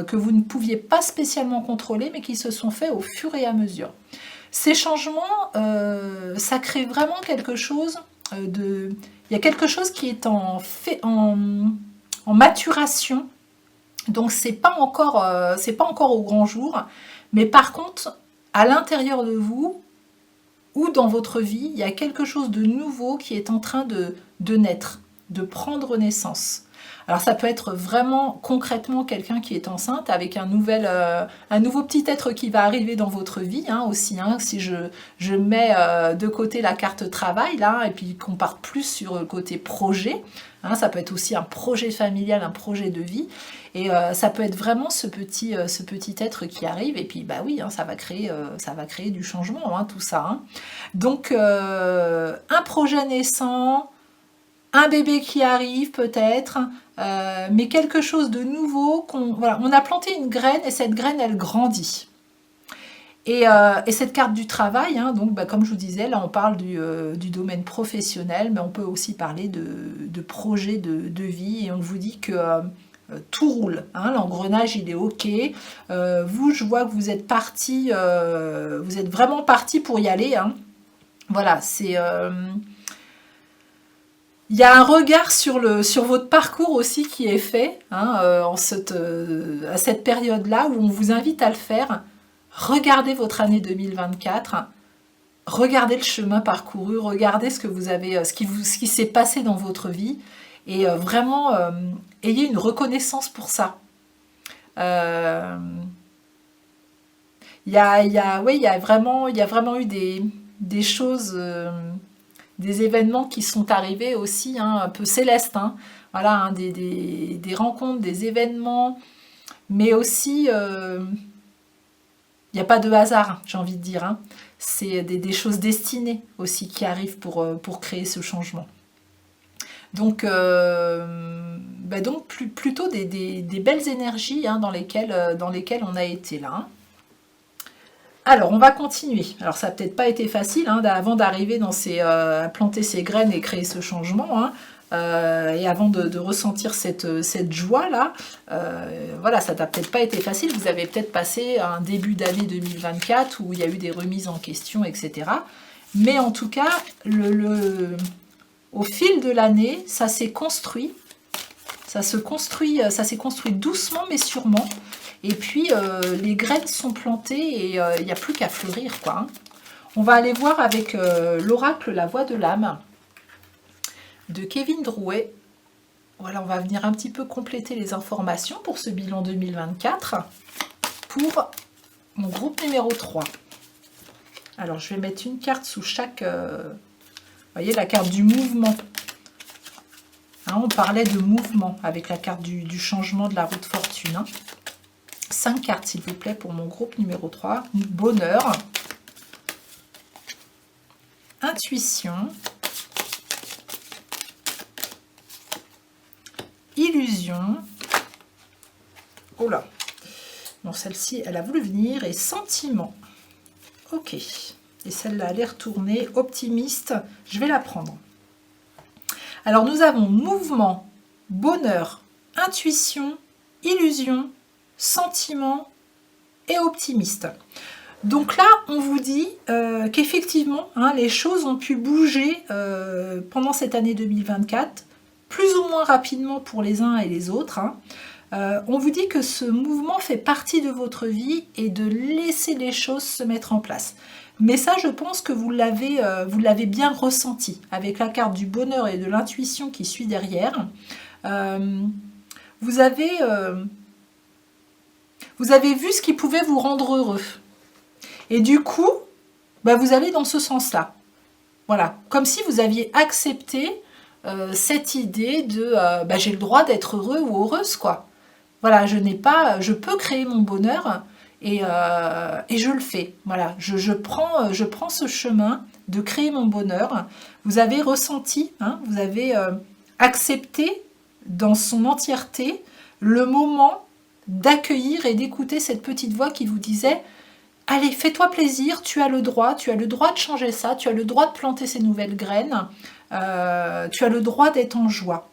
que vous ne pouviez pas spécialement contrôler, mais qui se sont faits au fur et à mesure. Ces changements, ça crée vraiment quelque chose de... Il y a quelque chose qui est en maturation, donc c'est pas encore au grand jour, mais par contre, à l'intérieur de vous, ou dans votre vie, il y a quelque chose de nouveau qui est en train de naître, de prendre naissance. Alors ça peut être vraiment concrètement quelqu'un qui est enceinte avec un nouveau petit être qui va arriver dans votre vie, hein, aussi, hein, si je mets de côté la carte travail là, et puis qu'on parte plus sur le côté projet, hein, ça peut être aussi un projet familial, un projet de vie, et ça peut être vraiment ce petit être qui arrive, et puis bah oui, hein, ça va créer du changement, hein, tout ça, hein. Donc un projet naissant, un bébé qui arrive peut-être, mais quelque chose de nouveau, voilà, on a planté une graine et cette graine elle grandit. Et cette carte du travail, hein, donc bah, comme je vous disais, là on parle du domaine professionnel, mais on peut aussi parler de projet de vie, et on vous dit que tout roule, hein, l'engrenage il est ok. Vous, je vois que vous êtes parti, vous êtes vraiment parti pour y aller, hein. Voilà, c'est... il y a un regard sur votre parcours aussi qui est fait, hein, à cette période-là, où on vous invite à le faire. Regardez votre année 2024, regardez le chemin parcouru, regardez ce qui s'est passé dans votre vie, et vraiment ayez une reconnaissance pour ça. Il y a vraiment eu des choses, des événements qui sont arrivés aussi, hein, un peu célestes, hein. Voilà, hein, des rencontres, des événements, mais aussi il n'y a pas de hasard, j'ai envie de dire, hein. C'est des choses destinées aussi qui arrivent pour créer ce changement. Donc, plutôt des belles énergies, hein, dans lesquelles on a été là, hein. Alors, on va continuer. Alors, ça n'a peut-être pas été facile, hein, avant d'arriver à planter ces graines et créer ce changement, hein, et avant de ressentir cette joie-là. Voilà, ça n'a peut-être pas été facile. Vous avez peut-être passé un début d'année 2024 où il y a eu des remises en question, etc. Mais en tout cas, au fil de l'année, ça s'est construit. Ça s'est construit doucement mais sûrement. Et puis, les graines sont plantées et il n'y a plus qu'à fleurir, quoi, hein. On va aller voir avec l'oracle La Voix de l'âme de Kevin Drouet. Voilà, on va venir un petit peu compléter les informations pour ce bilan 2024 pour mon groupe numéro 3. Alors, je vais mettre une carte sous chaque... vous voyez, la carte du mouvement. Hein, on parlait de mouvement avec la carte du changement de la roue de fortune, hein. 5 cartes, s'il vous plaît, pour mon groupe numéro 3. Bonheur. Intuition. Illusion. Oh là. Bon, celle-ci, elle a voulu venir. Et sentiment. Ok. Et celle-là, elle est retournée. Optimiste. Je vais la prendre. Alors, nous avons mouvement, bonheur, intuition, illusion, sentiment et optimiste. Donc là, on vous dit qu'effectivement, hein, les choses ont pu bouger pendant cette année 2024, plus ou moins rapidement pour les uns et les autres, hein. On vous dit que ce mouvement fait partie de votre vie et de laisser les choses se mettre en place. Mais ça, je pense que vous l'avez bien ressenti, avec la carte du bonheur et de l'intuition qui suit derrière. Vous avez vu ce qui pouvait vous rendre heureux. Et du coup, bah, vous allez dans ce sens-là. Voilà, comme si vous aviez accepté cette idée de bah, j'ai le droit d'être heureux ou heureuse, quoi. Voilà, je peux créer mon bonheur et je le fais. Voilà, je prends ce chemin de créer mon bonheur. Vous avez ressenti, hein, vous avez accepté dans son entièreté le moment d'accueillir et d'écouter cette petite voix qui vous disait allez, fais-toi plaisir, tu as le droit de changer ça, tu as le droit de planter ces nouvelles graines, tu as le droit d'être en joie.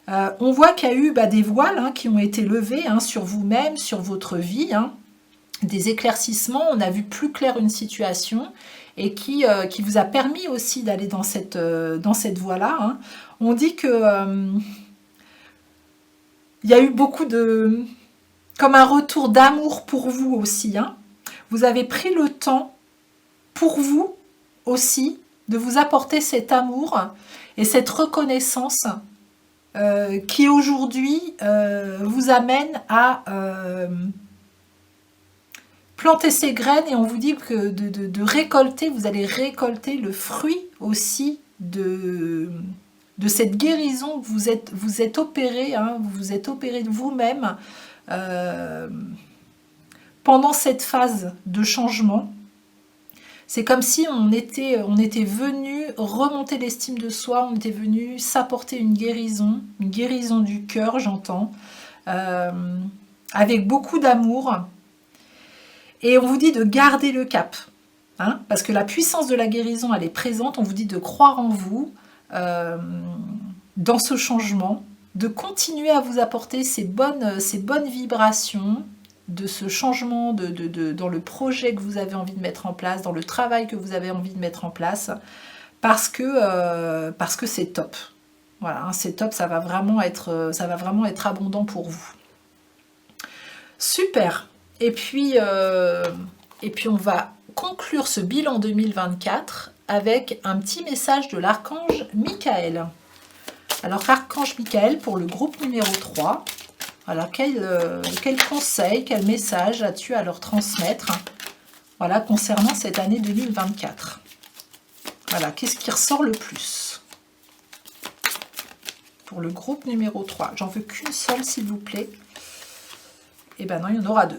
On voit qu'il y a eu des voiles hein, qui ont été levés hein, sur vous-même, sur votre vie, hein, des éclaircissements, on a vu plus clair une situation et qui vous a permis aussi d'aller dans cette voie-là. Hein. On dit que il y a eu beaucoup de... comme un retour d'amour pour vous aussi. Hein. Vous avez pris le temps pour vous aussi de vous apporter cet amour et cette reconnaissance qui aujourd'hui vous amène à planter ces graines et on vous dit que de récolter, vous allez récolter le fruit aussi de cette guérison que vous êtes opéré, hein, vous êtes opéré de vous-même pendant cette phase de changement. C'est comme si on était venu remonter l'estime de soi, on était venu s'apporter une guérison du cœur, j'entends, avec beaucoup d'amour. Et on vous dit de garder le cap, hein, parce que la puissance de la guérison, elle est présente. On vous dit de croire en vous, dans ce changement, de continuer à vous apporter ces bonnes vibrations, de ce changement dans le projet que vous avez envie de mettre en place, dans le travail que vous avez envie de mettre en place, parce que c'est top. Voilà, hein, c'est top, ça va vraiment être abondant pour vous. Super. Et puis on va conclure ce bilan 2024 avec un petit message de l'archange Michael. Alors, l'archange Michael pour le groupe numéro 3. Voilà, quel conseil, quel message as-tu à leur transmettre, voilà, concernant cette année 2024? Voilà, qu'est-ce qui ressort le plus pour le groupe numéro 3? J'en veux qu'une seule, s'il vous plaît. Eh ben non, il y en aura deux.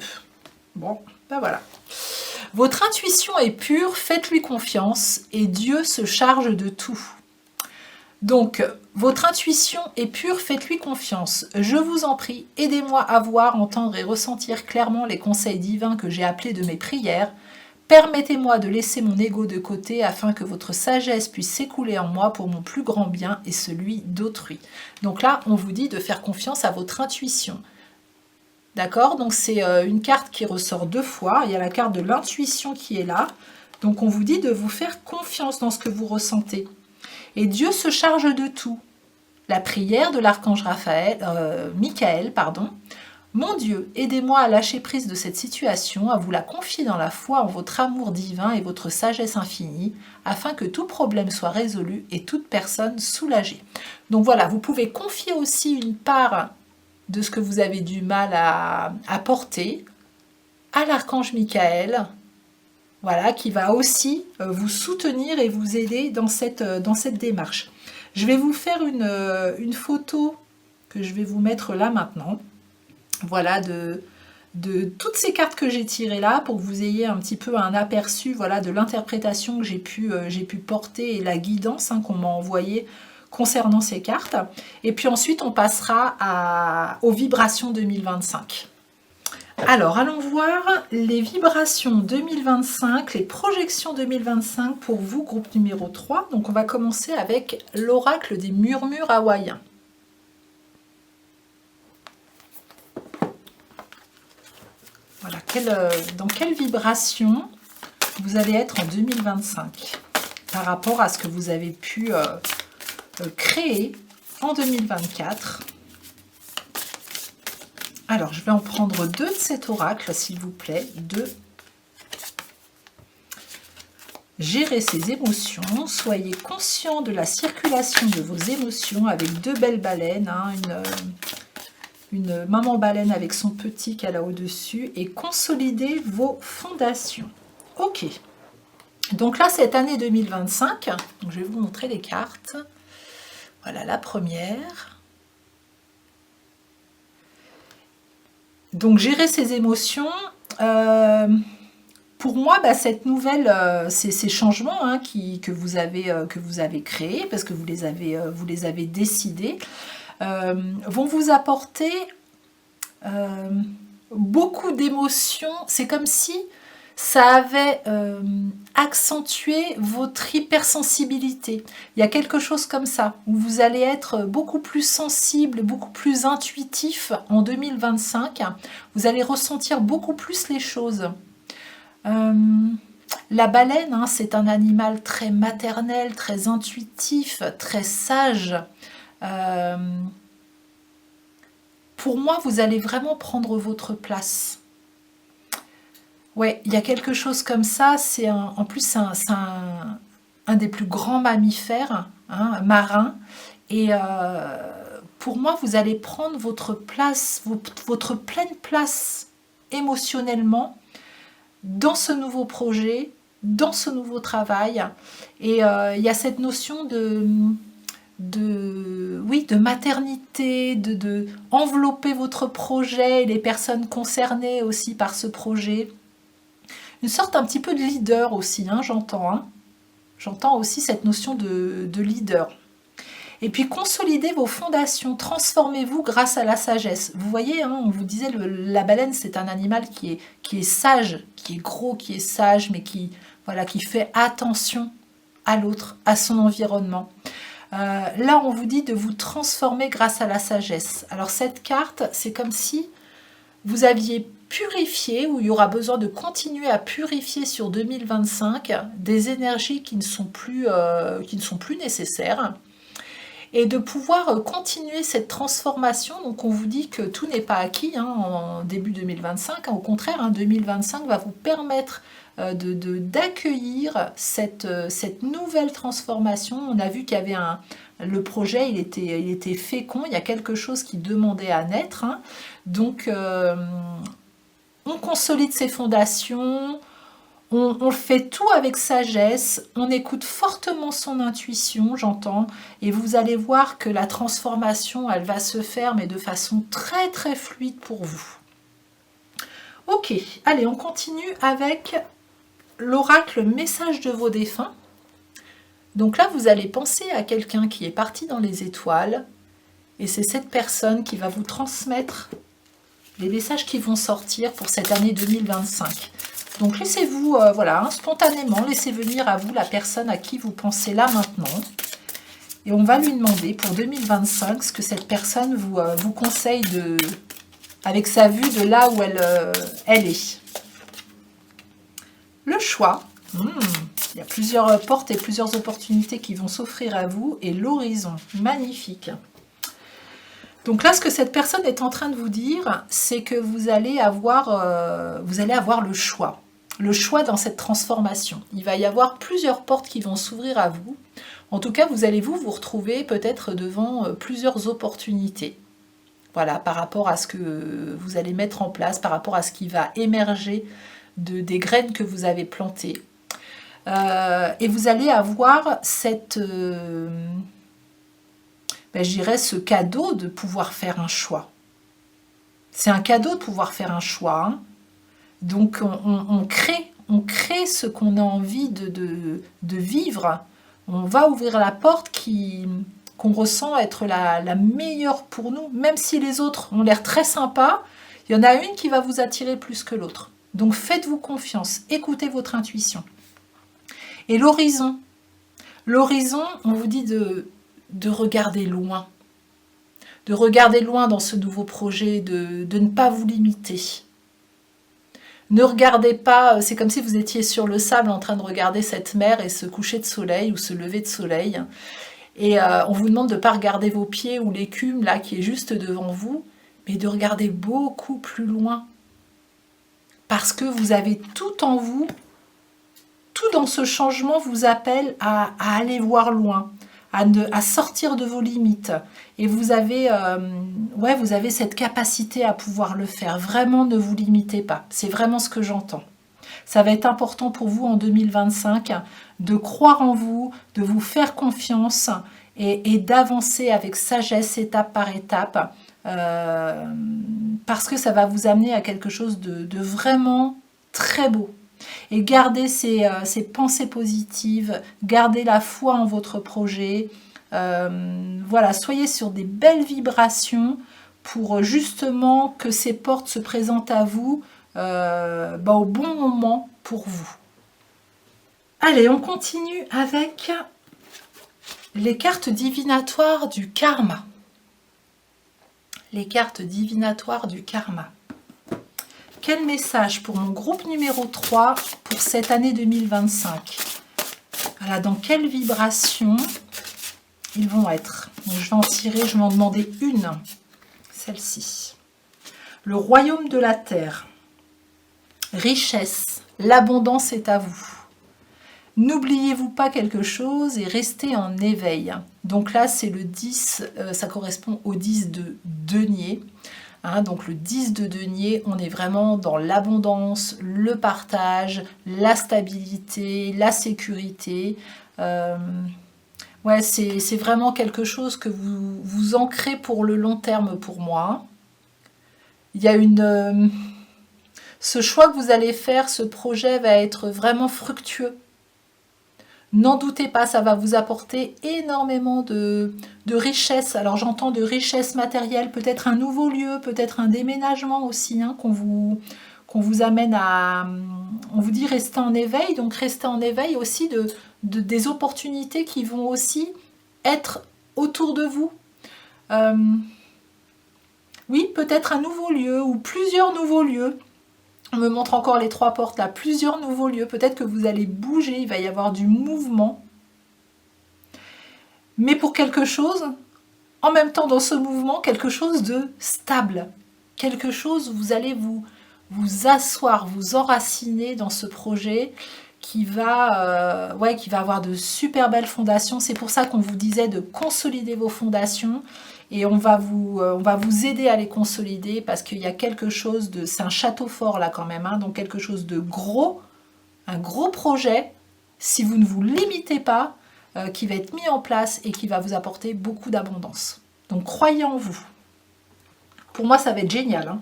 Bon, ben voilà. Votre intuition est pure, faites-lui confiance et Dieu se charge de tout. Donc, votre intuition est pure, faites-lui confiance. Je vous en prie, aidez-moi à voir, entendre et ressentir clairement les conseils divins que j'ai appelés de mes prières. Permettez-moi de laisser mon ego de côté afin que votre sagesse puisse s'écouler en moi pour mon plus grand bien et celui d'autrui. Donc là, on vous dit de faire confiance à votre intuition. D'accord? Donc c'est une carte qui ressort deux fois. Il y a la carte de l'intuition qui est là. Donc on vous dit de vous faire confiance dans ce que vous ressentez. Et Dieu se charge de tout. La prière de l'archange Michael, Mon Dieu, aidez-moi à lâcher prise de cette situation, à vous la confier dans la foi en votre amour divin et votre sagesse infinie, afin que tout problème soit résolu et toute personne soulagée. Donc voilà, vous pouvez confier aussi une part de ce que vous avez du mal à porter à l'archange Michael, voilà, qui va aussi vous soutenir et vous aider dans cette démarche. Je vais vous faire une photo que je vais vous mettre là maintenant. Voilà, de toutes ces cartes que j'ai tirées là, pour que vous ayez un petit peu un aperçu, voilà, de l'interprétation que j'ai pu porter et la guidance qu'on m'a envoyée concernant ces cartes. Et puis ensuite, on passera aux vibrations 2025. Alors, allons voir les vibrations 2025, les projections 2025 pour vous, groupe numéro 3. Donc, on va commencer avec l'oracle des murmures hawaïens. Voilà, dans quelle vibration vous allez être en 2025 par rapport à ce que vous avez pu créer en 2024. Alors, je vais en prendre deux de cet oracle, s'il vous plaît. Deux. Gérez ses émotions, soyez conscient de la circulation de vos émotions avec deux belles baleines, hein, une maman baleine avec son petit qu'elle a au-dessus, et consolidez vos fondations. Ok, donc là, cette année 2025, donc je vais vous montrer les cartes. Voilà la première. Donc, gérer ses émotions. Pour moi, bah, cette nouvelle, ces changements hein, que vous avez créés, parce que vous les avez décidés, vont vous apporter beaucoup d'émotions. C'est comme si ça avait accentué votre hypersensibilité. Il y a quelque chose comme ça, où vous allez être beaucoup plus sensible, beaucoup plus intuitif en 2025. Vous allez ressentir beaucoup plus les choses. La baleine, hein, c'est un animal très maternel, très intuitif, très sage. Pour moi, vous allez vraiment prendre votre place. Ouais, il y a quelque chose comme ça. En plus, c'est un des plus grands mammifères hein, marins. Et pour moi, vous allez prendre votre place, votre pleine place émotionnellement dans ce nouveau projet, dans ce nouveau travail. Et il y a cette notion de maternité, de envelopper votre projet et les personnes concernées aussi par ce projet. Une sorte un petit peu de leader aussi, hein, j'entends. Hein. J'entends aussi cette notion de leader. Et puis, consolidez vos fondations, transformez-vous grâce à la sagesse. Vous voyez, hein, on vous disait, la baleine, c'est un animal qui est sage, qui est gros, qui est sage, mais qui fait attention à l'autre, à son environnement. Là, on vous dit de vous transformer grâce à la sagesse. Alors, cette carte, c'est comme si vous aviez purifié, ou il y aura besoin de continuer à purifier sur 2025 des énergies qui ne sont plus nécessaires, et de pouvoir continuer cette transformation. Donc on vous dit que tout n'est pas acquis hein, en début 2025, au contraire, hein, 2025 va vous permettre d'accueillir cette nouvelle transformation. On a vu qu'il y avait le projet, il était fécond, il y a quelque chose qui demandait à naître. Hein. Donc on consolide ses fondations, on fait tout avec sagesse, on écoute fortement son intuition, j'entends, et vous allez voir que la transformation, elle va se faire, mais de façon très très fluide pour vous. Ok, allez, on continue avec l'oracle message de vos défunts. Donc là, vous allez penser à quelqu'un qui est parti dans les étoiles, et c'est cette personne qui va vous transmettre les messages qui vont sortir pour cette année 2025. Donc laissez-vous, spontanément, laissez venir à vous la personne à qui vous pensez là maintenant. Et on va lui demander pour 2025 ce que cette personne vous conseille avec sa vue de là où elle est. Le choix. Il y a plusieurs portes et plusieurs opportunités qui vont s'offrir à vous. Et l'horizon, magnifique. Donc là, ce que cette personne est en train de vous dire, c'est que vous allez avoir le choix. Le choix dans cette transformation. Il va y avoir plusieurs portes qui vont s'ouvrir à vous. En tout cas, vous allez vous retrouver peut-être devant plusieurs opportunités. Voilà, par rapport à ce que vous allez mettre en place, par rapport à ce qui va émerger des graines que vous avez plantées. Et vous allez avoir je dirais ce cadeau de pouvoir faire un choix. C'est un cadeau de pouvoir faire un choix. Hein. Donc on crée ce qu'on a envie de vivre. On va ouvrir la porte qu'on ressent être la meilleure pour nous, même si les autres ont l'air très sympas, il y en a une qui va vous attirer plus que l'autre. Donc faites-vous confiance, écoutez votre intuition. Et l'horizon. L'horizon, on vous dit de regarder loin. De regarder loin dans ce nouveau projet, de ne pas vous limiter. Ne regardez pas, c'est comme si vous étiez sur le sable en train de regarder cette mer et ce coucher de soleil ou ce lever de soleil. Et on vous demande de ne pas regarder vos pieds ou l'écume là qui est juste devant vous, mais de regarder beaucoup plus loin. Parce que vous avez tout en vous tout dans ce changement vous appelle à aller voir loin, à sortir de vos limites. Et vous avez cette capacité à pouvoir le faire. Vraiment, ne vous limitez pas. C'est vraiment ce que j'entends. Ça va être important pour vous en 2025 de croire en vous, de vous faire confiance et d'avancer avec sagesse étape par étape parce que ça va vous amener à quelque chose de vraiment très beau. Et gardez ces pensées positives, gardez la foi en votre projet. Voilà, soyez sur des belles vibrations pour justement que ces portes se présentent à vous au bon moment pour vous. Allez, on continue avec les cartes divinatoires du karma. Les cartes divinatoires du karma. Quel message pour mon groupe numéro 3 pour cette année 2025? Voilà, dans quelle vibration ils vont être? Donc, je vais en tirer, je vais en demander une. Celle-ci. Le royaume de la terre. Richesse, l'abondance est à vous. N'oubliez-vous pas quelque chose et restez en éveil. Donc là, c'est le 10, ça correspond au 10 de denier. Hein, donc le 10 de denier, on est vraiment dans l'abondance, le partage, la stabilité, la sécurité. Ouais, c'est vraiment quelque chose que vous ancrez pour le long terme pour moi. Il y a ce choix que vous allez faire, ce projet va être vraiment fructueux. N'en doutez pas, ça va vous apporter énormément de richesse. Alors j'entends de richesse matérielle, peut-être un nouveau lieu, peut-être un déménagement aussi, hein, qu'on vous amène à... On vous dit rester en éveil, donc rester en éveil aussi des opportunités qui vont aussi être autour de vous. Oui, peut-être un nouveau lieu ou plusieurs nouveaux lieux. On me montre encore les 3 portes là, plusieurs nouveaux lieux. Peut-être que vous allez bouger, il va y avoir du mouvement. Mais pour quelque chose, en même temps dans ce mouvement, quelque chose de stable. Quelque chose où vous allez vous asseoir, vous enraciner dans ce projet qui va avoir de super belles fondations. C'est pour ça qu'on vous disait de consolider vos fondations. Et on va vous aider à les consolider parce qu'il y a quelque chose de... C'est un château fort là quand même, hein, donc quelque chose de gros, un gros projet, si vous ne vous limitez pas, qui va être mis en place et qui va vous apporter beaucoup d'abondance. Donc croyez en vous. Pour moi, ça va être génial. Hein.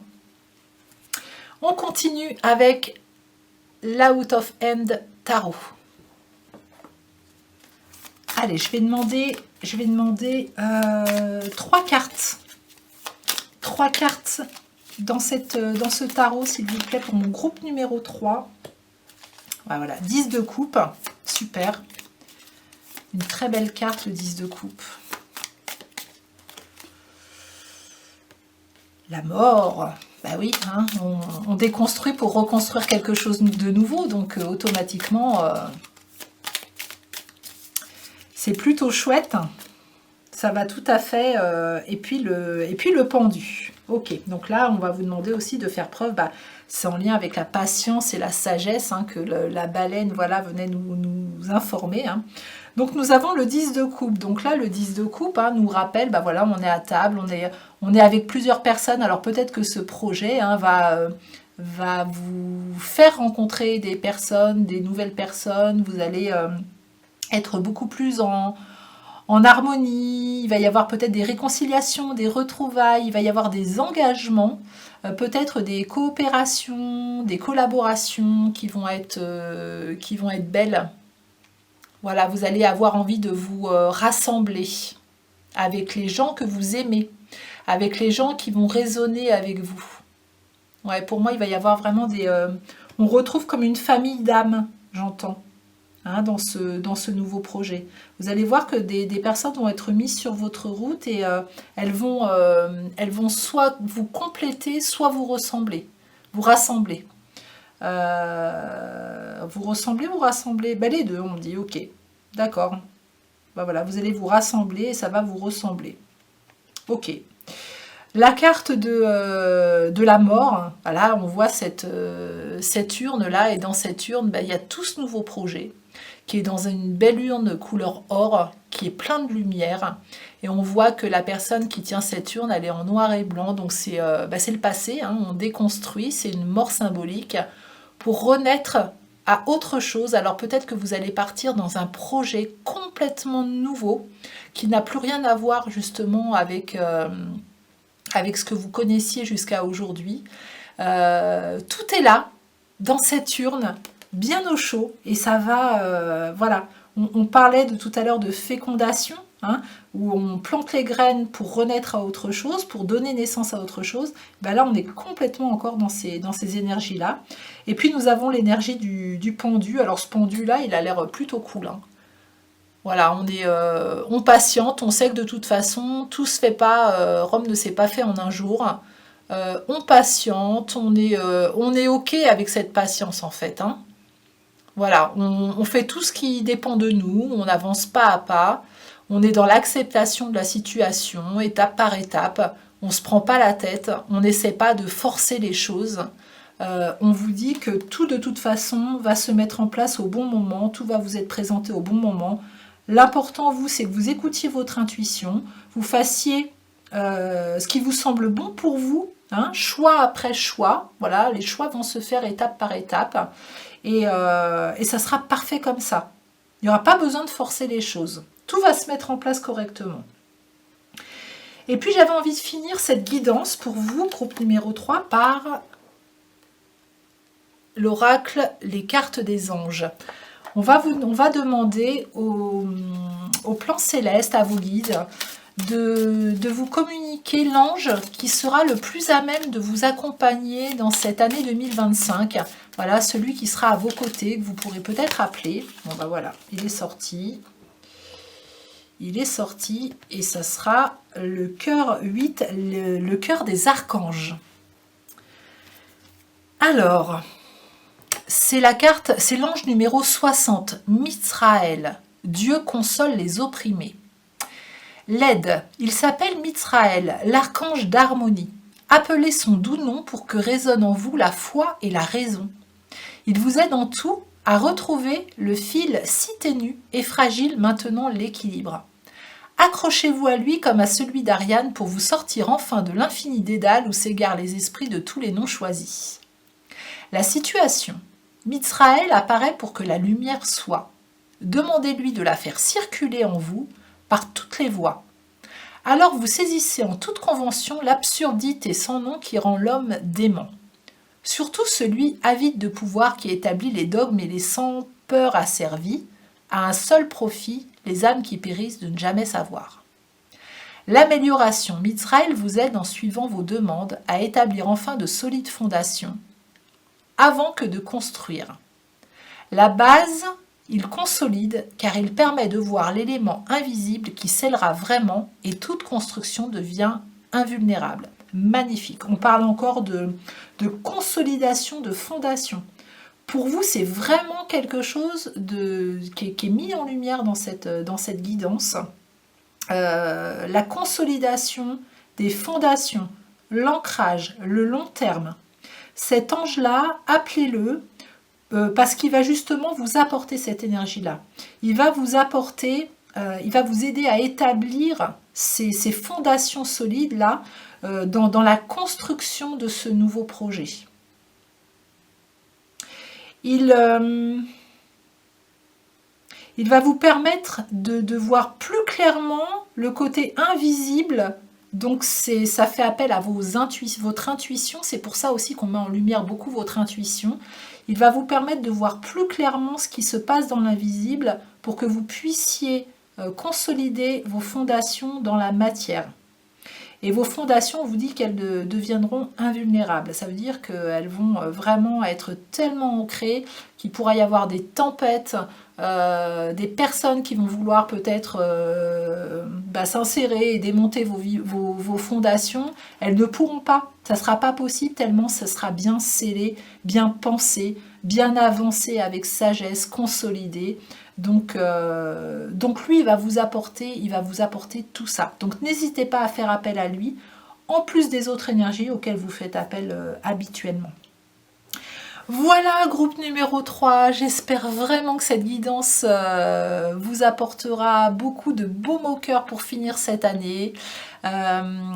On continue avec l'Out of End Tarot. Allez, je vais demander 3 cartes. 3 cartes dans ce tarot, s'il vous plaît, pour mon groupe numéro 3. Voilà, 10 de coupe. Super. Une très belle carte, le 10 de coupe. La mort. Bah oui, hein, on déconstruit pour reconstruire quelque chose de nouveau. Donc, automatiquement... c'est plutôt chouette, ça va tout à fait, et puis le pendu. Ok, donc là, on va vous demander aussi de faire preuve, c'est en lien avec la patience et la sagesse hein, que la baleine voilà, venait nous informer. Hein. Donc nous avons le 10 de coupe, donc là, le 10 de coupe hein, nous rappelle, voilà, on est à table, on est avec plusieurs personnes, alors peut-être que ce projet hein, va vous faire rencontrer des personnes, des nouvelles personnes, vous allez... être beaucoup plus en harmonie, il va y avoir peut-être des réconciliations, des retrouvailles, il va y avoir des engagements, peut-être des coopérations, des collaborations qui vont être belles. Voilà, vous allez avoir envie de vous rassembler avec les gens que vous aimez, avec les gens qui vont résonner avec vous. Ouais, pour moi, il va y avoir vraiment on retrouve comme une famille d'âmes, j'entends. Hein, dans ce nouveau projet. Vous allez voir que des personnes vont être mises sur votre route et elles vont soit vous compléter, soit vous ressembler, vous rassembler. Vous ressemblez, vous rassemblez, les deux, on me dit, ok, d'accord. Voilà, vous allez vous rassembler et ça va vous ressembler. Ok. La carte de la mort, voilà, on voit cette urne-là, et dans cette urne, il y a tout ce nouveau projet qui est dans une belle urne couleur or, qui est plein de lumière, et on voit que la personne qui tient cette urne, elle est en noir et blanc, donc c'est le passé, hein, on déconstruit, c'est une mort symbolique, pour renaître à autre chose. Alors peut-être que vous allez partir dans un projet complètement nouveau, qui n'a plus rien à voir justement avec ce que vous connaissiez jusqu'à aujourd'hui. Tout est là, dans cette urne, bien au chaud, et ça va, voilà. On parlait tout à l'heure de fécondation, hein, où on plante les graines pour renaître à autre chose, pour donner naissance à autre chose. Ben là, on est complètement encore dans ces énergies-là. Et puis, nous avons l'énergie du pendu. Alors, ce pendu-là, il a l'air plutôt cool, hein. Voilà, on patiente, on sait que de toute façon, tout se fait pas, Rome ne s'est pas fait en un jour. On patiente, on est OK avec cette patience en fait, hein. Voilà, on fait tout ce qui dépend de nous, on avance pas à pas, on est dans l'acceptation de la situation, étape par étape, on se prend pas la tête, on n'essaie pas de forcer les choses. On vous dit que tout de toute façon va se mettre en place au bon moment, tout va vous être présenté au bon moment. L'important, vous, c'est que vous écoutiez votre intuition, vous fassiez ce qui vous semble bon pour vous, hein, choix après choix. Voilà, les choix vont se faire étape par étape, et ça sera parfait comme ça. Il n'y aura pas besoin de forcer les choses. Tout va se mettre en place correctement. Et puis, j'avais envie de finir cette guidance pour vous, groupe numéro 3, par l'oracle, les cartes des anges. On va demander au plan céleste, à vos guides, de vous communiquer l'ange qui sera le plus à même de vous accompagner dans cette année 2025. Voilà, celui qui sera à vos côtés, que vous pourrez peut-être appeler. Bon, ben voilà, il est sorti. Il est sorti, et ça sera le cœur 8, le cœur des archanges. Alors, c'est l'ange numéro 60, Mitsraël. Dieu console les opprimés. L'aide, il s'appelle Mitsraël, l'archange d'harmonie. Appelez son doux nom pour que résonne en vous la foi et la raison. Il vous aide en tout à retrouver le fil si ténu et fragile maintenant l'équilibre. Accrochez-vous à lui comme à celui d'Ariane pour vous sortir enfin de l'infini dédale où s'égarent les esprits de tous les noms choisis. La situation. Mitsraël apparaît pour que la lumière soit. Demandez-lui de la faire circuler en vous par toutes les voies. Alors vous saisissez en toute convention l'absurdité sans nom qui rend l'homme dément. Surtout celui avide de pouvoir qui établit les dogmes et les sans peur asservis, à un seul profit, les âmes qui périssent de ne jamais savoir. L'amélioration Mitsraël vous aide en suivant vos demandes à établir enfin de solides fondations, avant que de construire. La base, il consolide car il permet de voir l'élément invisible qui scellera vraiment et toute construction devient invulnérable. Magnifique. On parle encore de consolidation, de fondation. Pour vous, c'est vraiment quelque chose qui est mis en lumière dans cette guidance. La consolidation des fondations, l'ancrage, le long terme. Cet ange-là, appelez-le, parce qu'il va justement vous apporter cette énergie-là. Il va vous apporter, il va vous aider à établir ces fondations solides-là dans la construction de ce nouveau projet. Il va vous permettre de voir plus clairement le côté invisible. Donc ça fait appel à votre intuition, c'est pour ça aussi qu'on met en lumière beaucoup votre intuition. Il va vous permettre de voir plus clairement ce qui se passe dans l'invisible pour que vous puissiez consolider vos fondations dans la matière. Et vos fondations, on vous dit qu'elles deviendront invulnérables. Ça veut dire qu'elles vont vraiment être tellement ancrées qu'il pourra y avoir des tempêtes, des personnes qui vont vouloir peut-être s'insérer et démonter vos fondations. Elles ne pourront pas. Ça ne sera pas possible tellement ça sera bien scellé, bien pensé, bien avancé avec sagesse, consolidé. Donc lui, il va vous apporter tout ça. Donc n'hésitez pas à faire appel à lui en plus des autres énergies auxquelles vous faites appel habituellement. Voilà, groupe numéro 3, j'espère vraiment que cette guidance vous apportera beaucoup de baume au cœur pour finir cette année.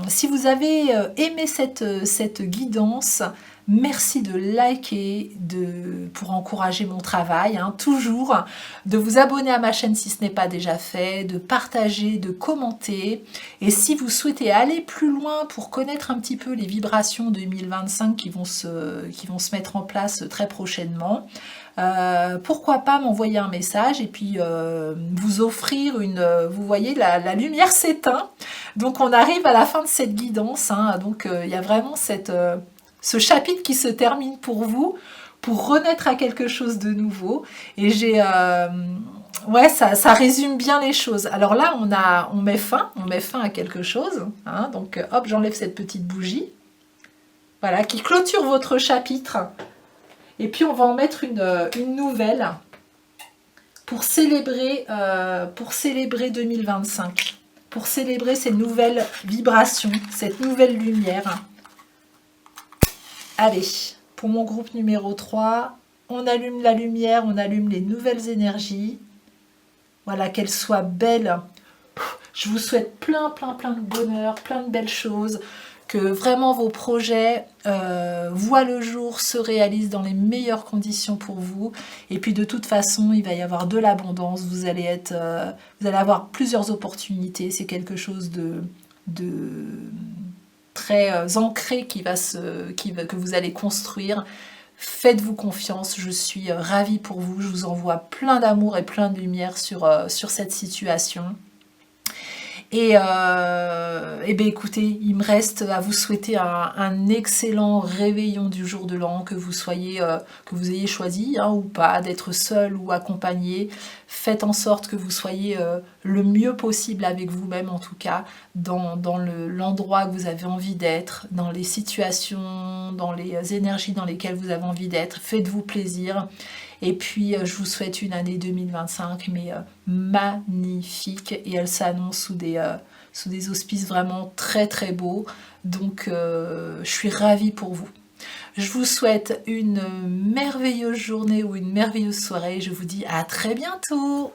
Si vous avez aimé cette guidance, merci de liker, pour encourager mon travail, hein, toujours, de vous abonner à ma chaîne si ce n'est pas déjà fait, de partager, de commenter. Et si vous souhaitez aller plus loin pour connaître un petit peu les vibrations 2025 qui vont se mettre en place très prochainement, pourquoi pas m'envoyer un message et puis vous offrir vous voyez, la lumière s'éteint, donc on arrive à la fin de cette guidance, hein, donc il y a vraiment ce chapitre qui se termine pour vous, pour renaître à quelque chose de nouveau. Et ouais, ça résume bien les choses. Alors là, on met fin à quelque chose. Hein, donc hop, j'enlève cette petite bougie. Voilà, qui clôture votre chapitre. Et puis on va en mettre une nouvelle pour célébrer 2025. Pour célébrer ces nouvelles vibrations, cette nouvelle lumière. Allez, pour mon groupe numéro 3, on allume la lumière, on allume les nouvelles énergies. Voilà, qu'elles soient belles. Je vous souhaite plein de bonheur, plein de belles choses. Que vraiment vos projets voient le jour, se réalisent dans les meilleures conditions pour vous. Et puis de toute façon, il va y avoir de l'abondance. Vous allez avoir plusieurs opportunités. C'est quelque chose de très ancré que vous allez construire. Faites-vous confiance, je suis ravie pour vous, je vous envoie plein d'amour et plein de lumière sur cette situation. Et bien écoutez, il me reste à vous souhaiter un excellent réveillon du jour de l'an, que vous ayez choisi ou pas, d'être seul ou accompagné. Faites en sorte que vous soyez le mieux possible avec vous-même, en tout cas, dans l'endroit que vous avez envie d'être, dans les situations, dans les énergies dans lesquelles vous avez envie d'être. Faites-vous plaisir. Et puis, je vous souhaite une année 2025, mais magnifique. Et elle s'annonce sous des auspices vraiment très beaux. Donc, je suis ravie pour vous. Je vous souhaite une merveilleuse journée ou une merveilleuse soirée. Je vous dis à très bientôt.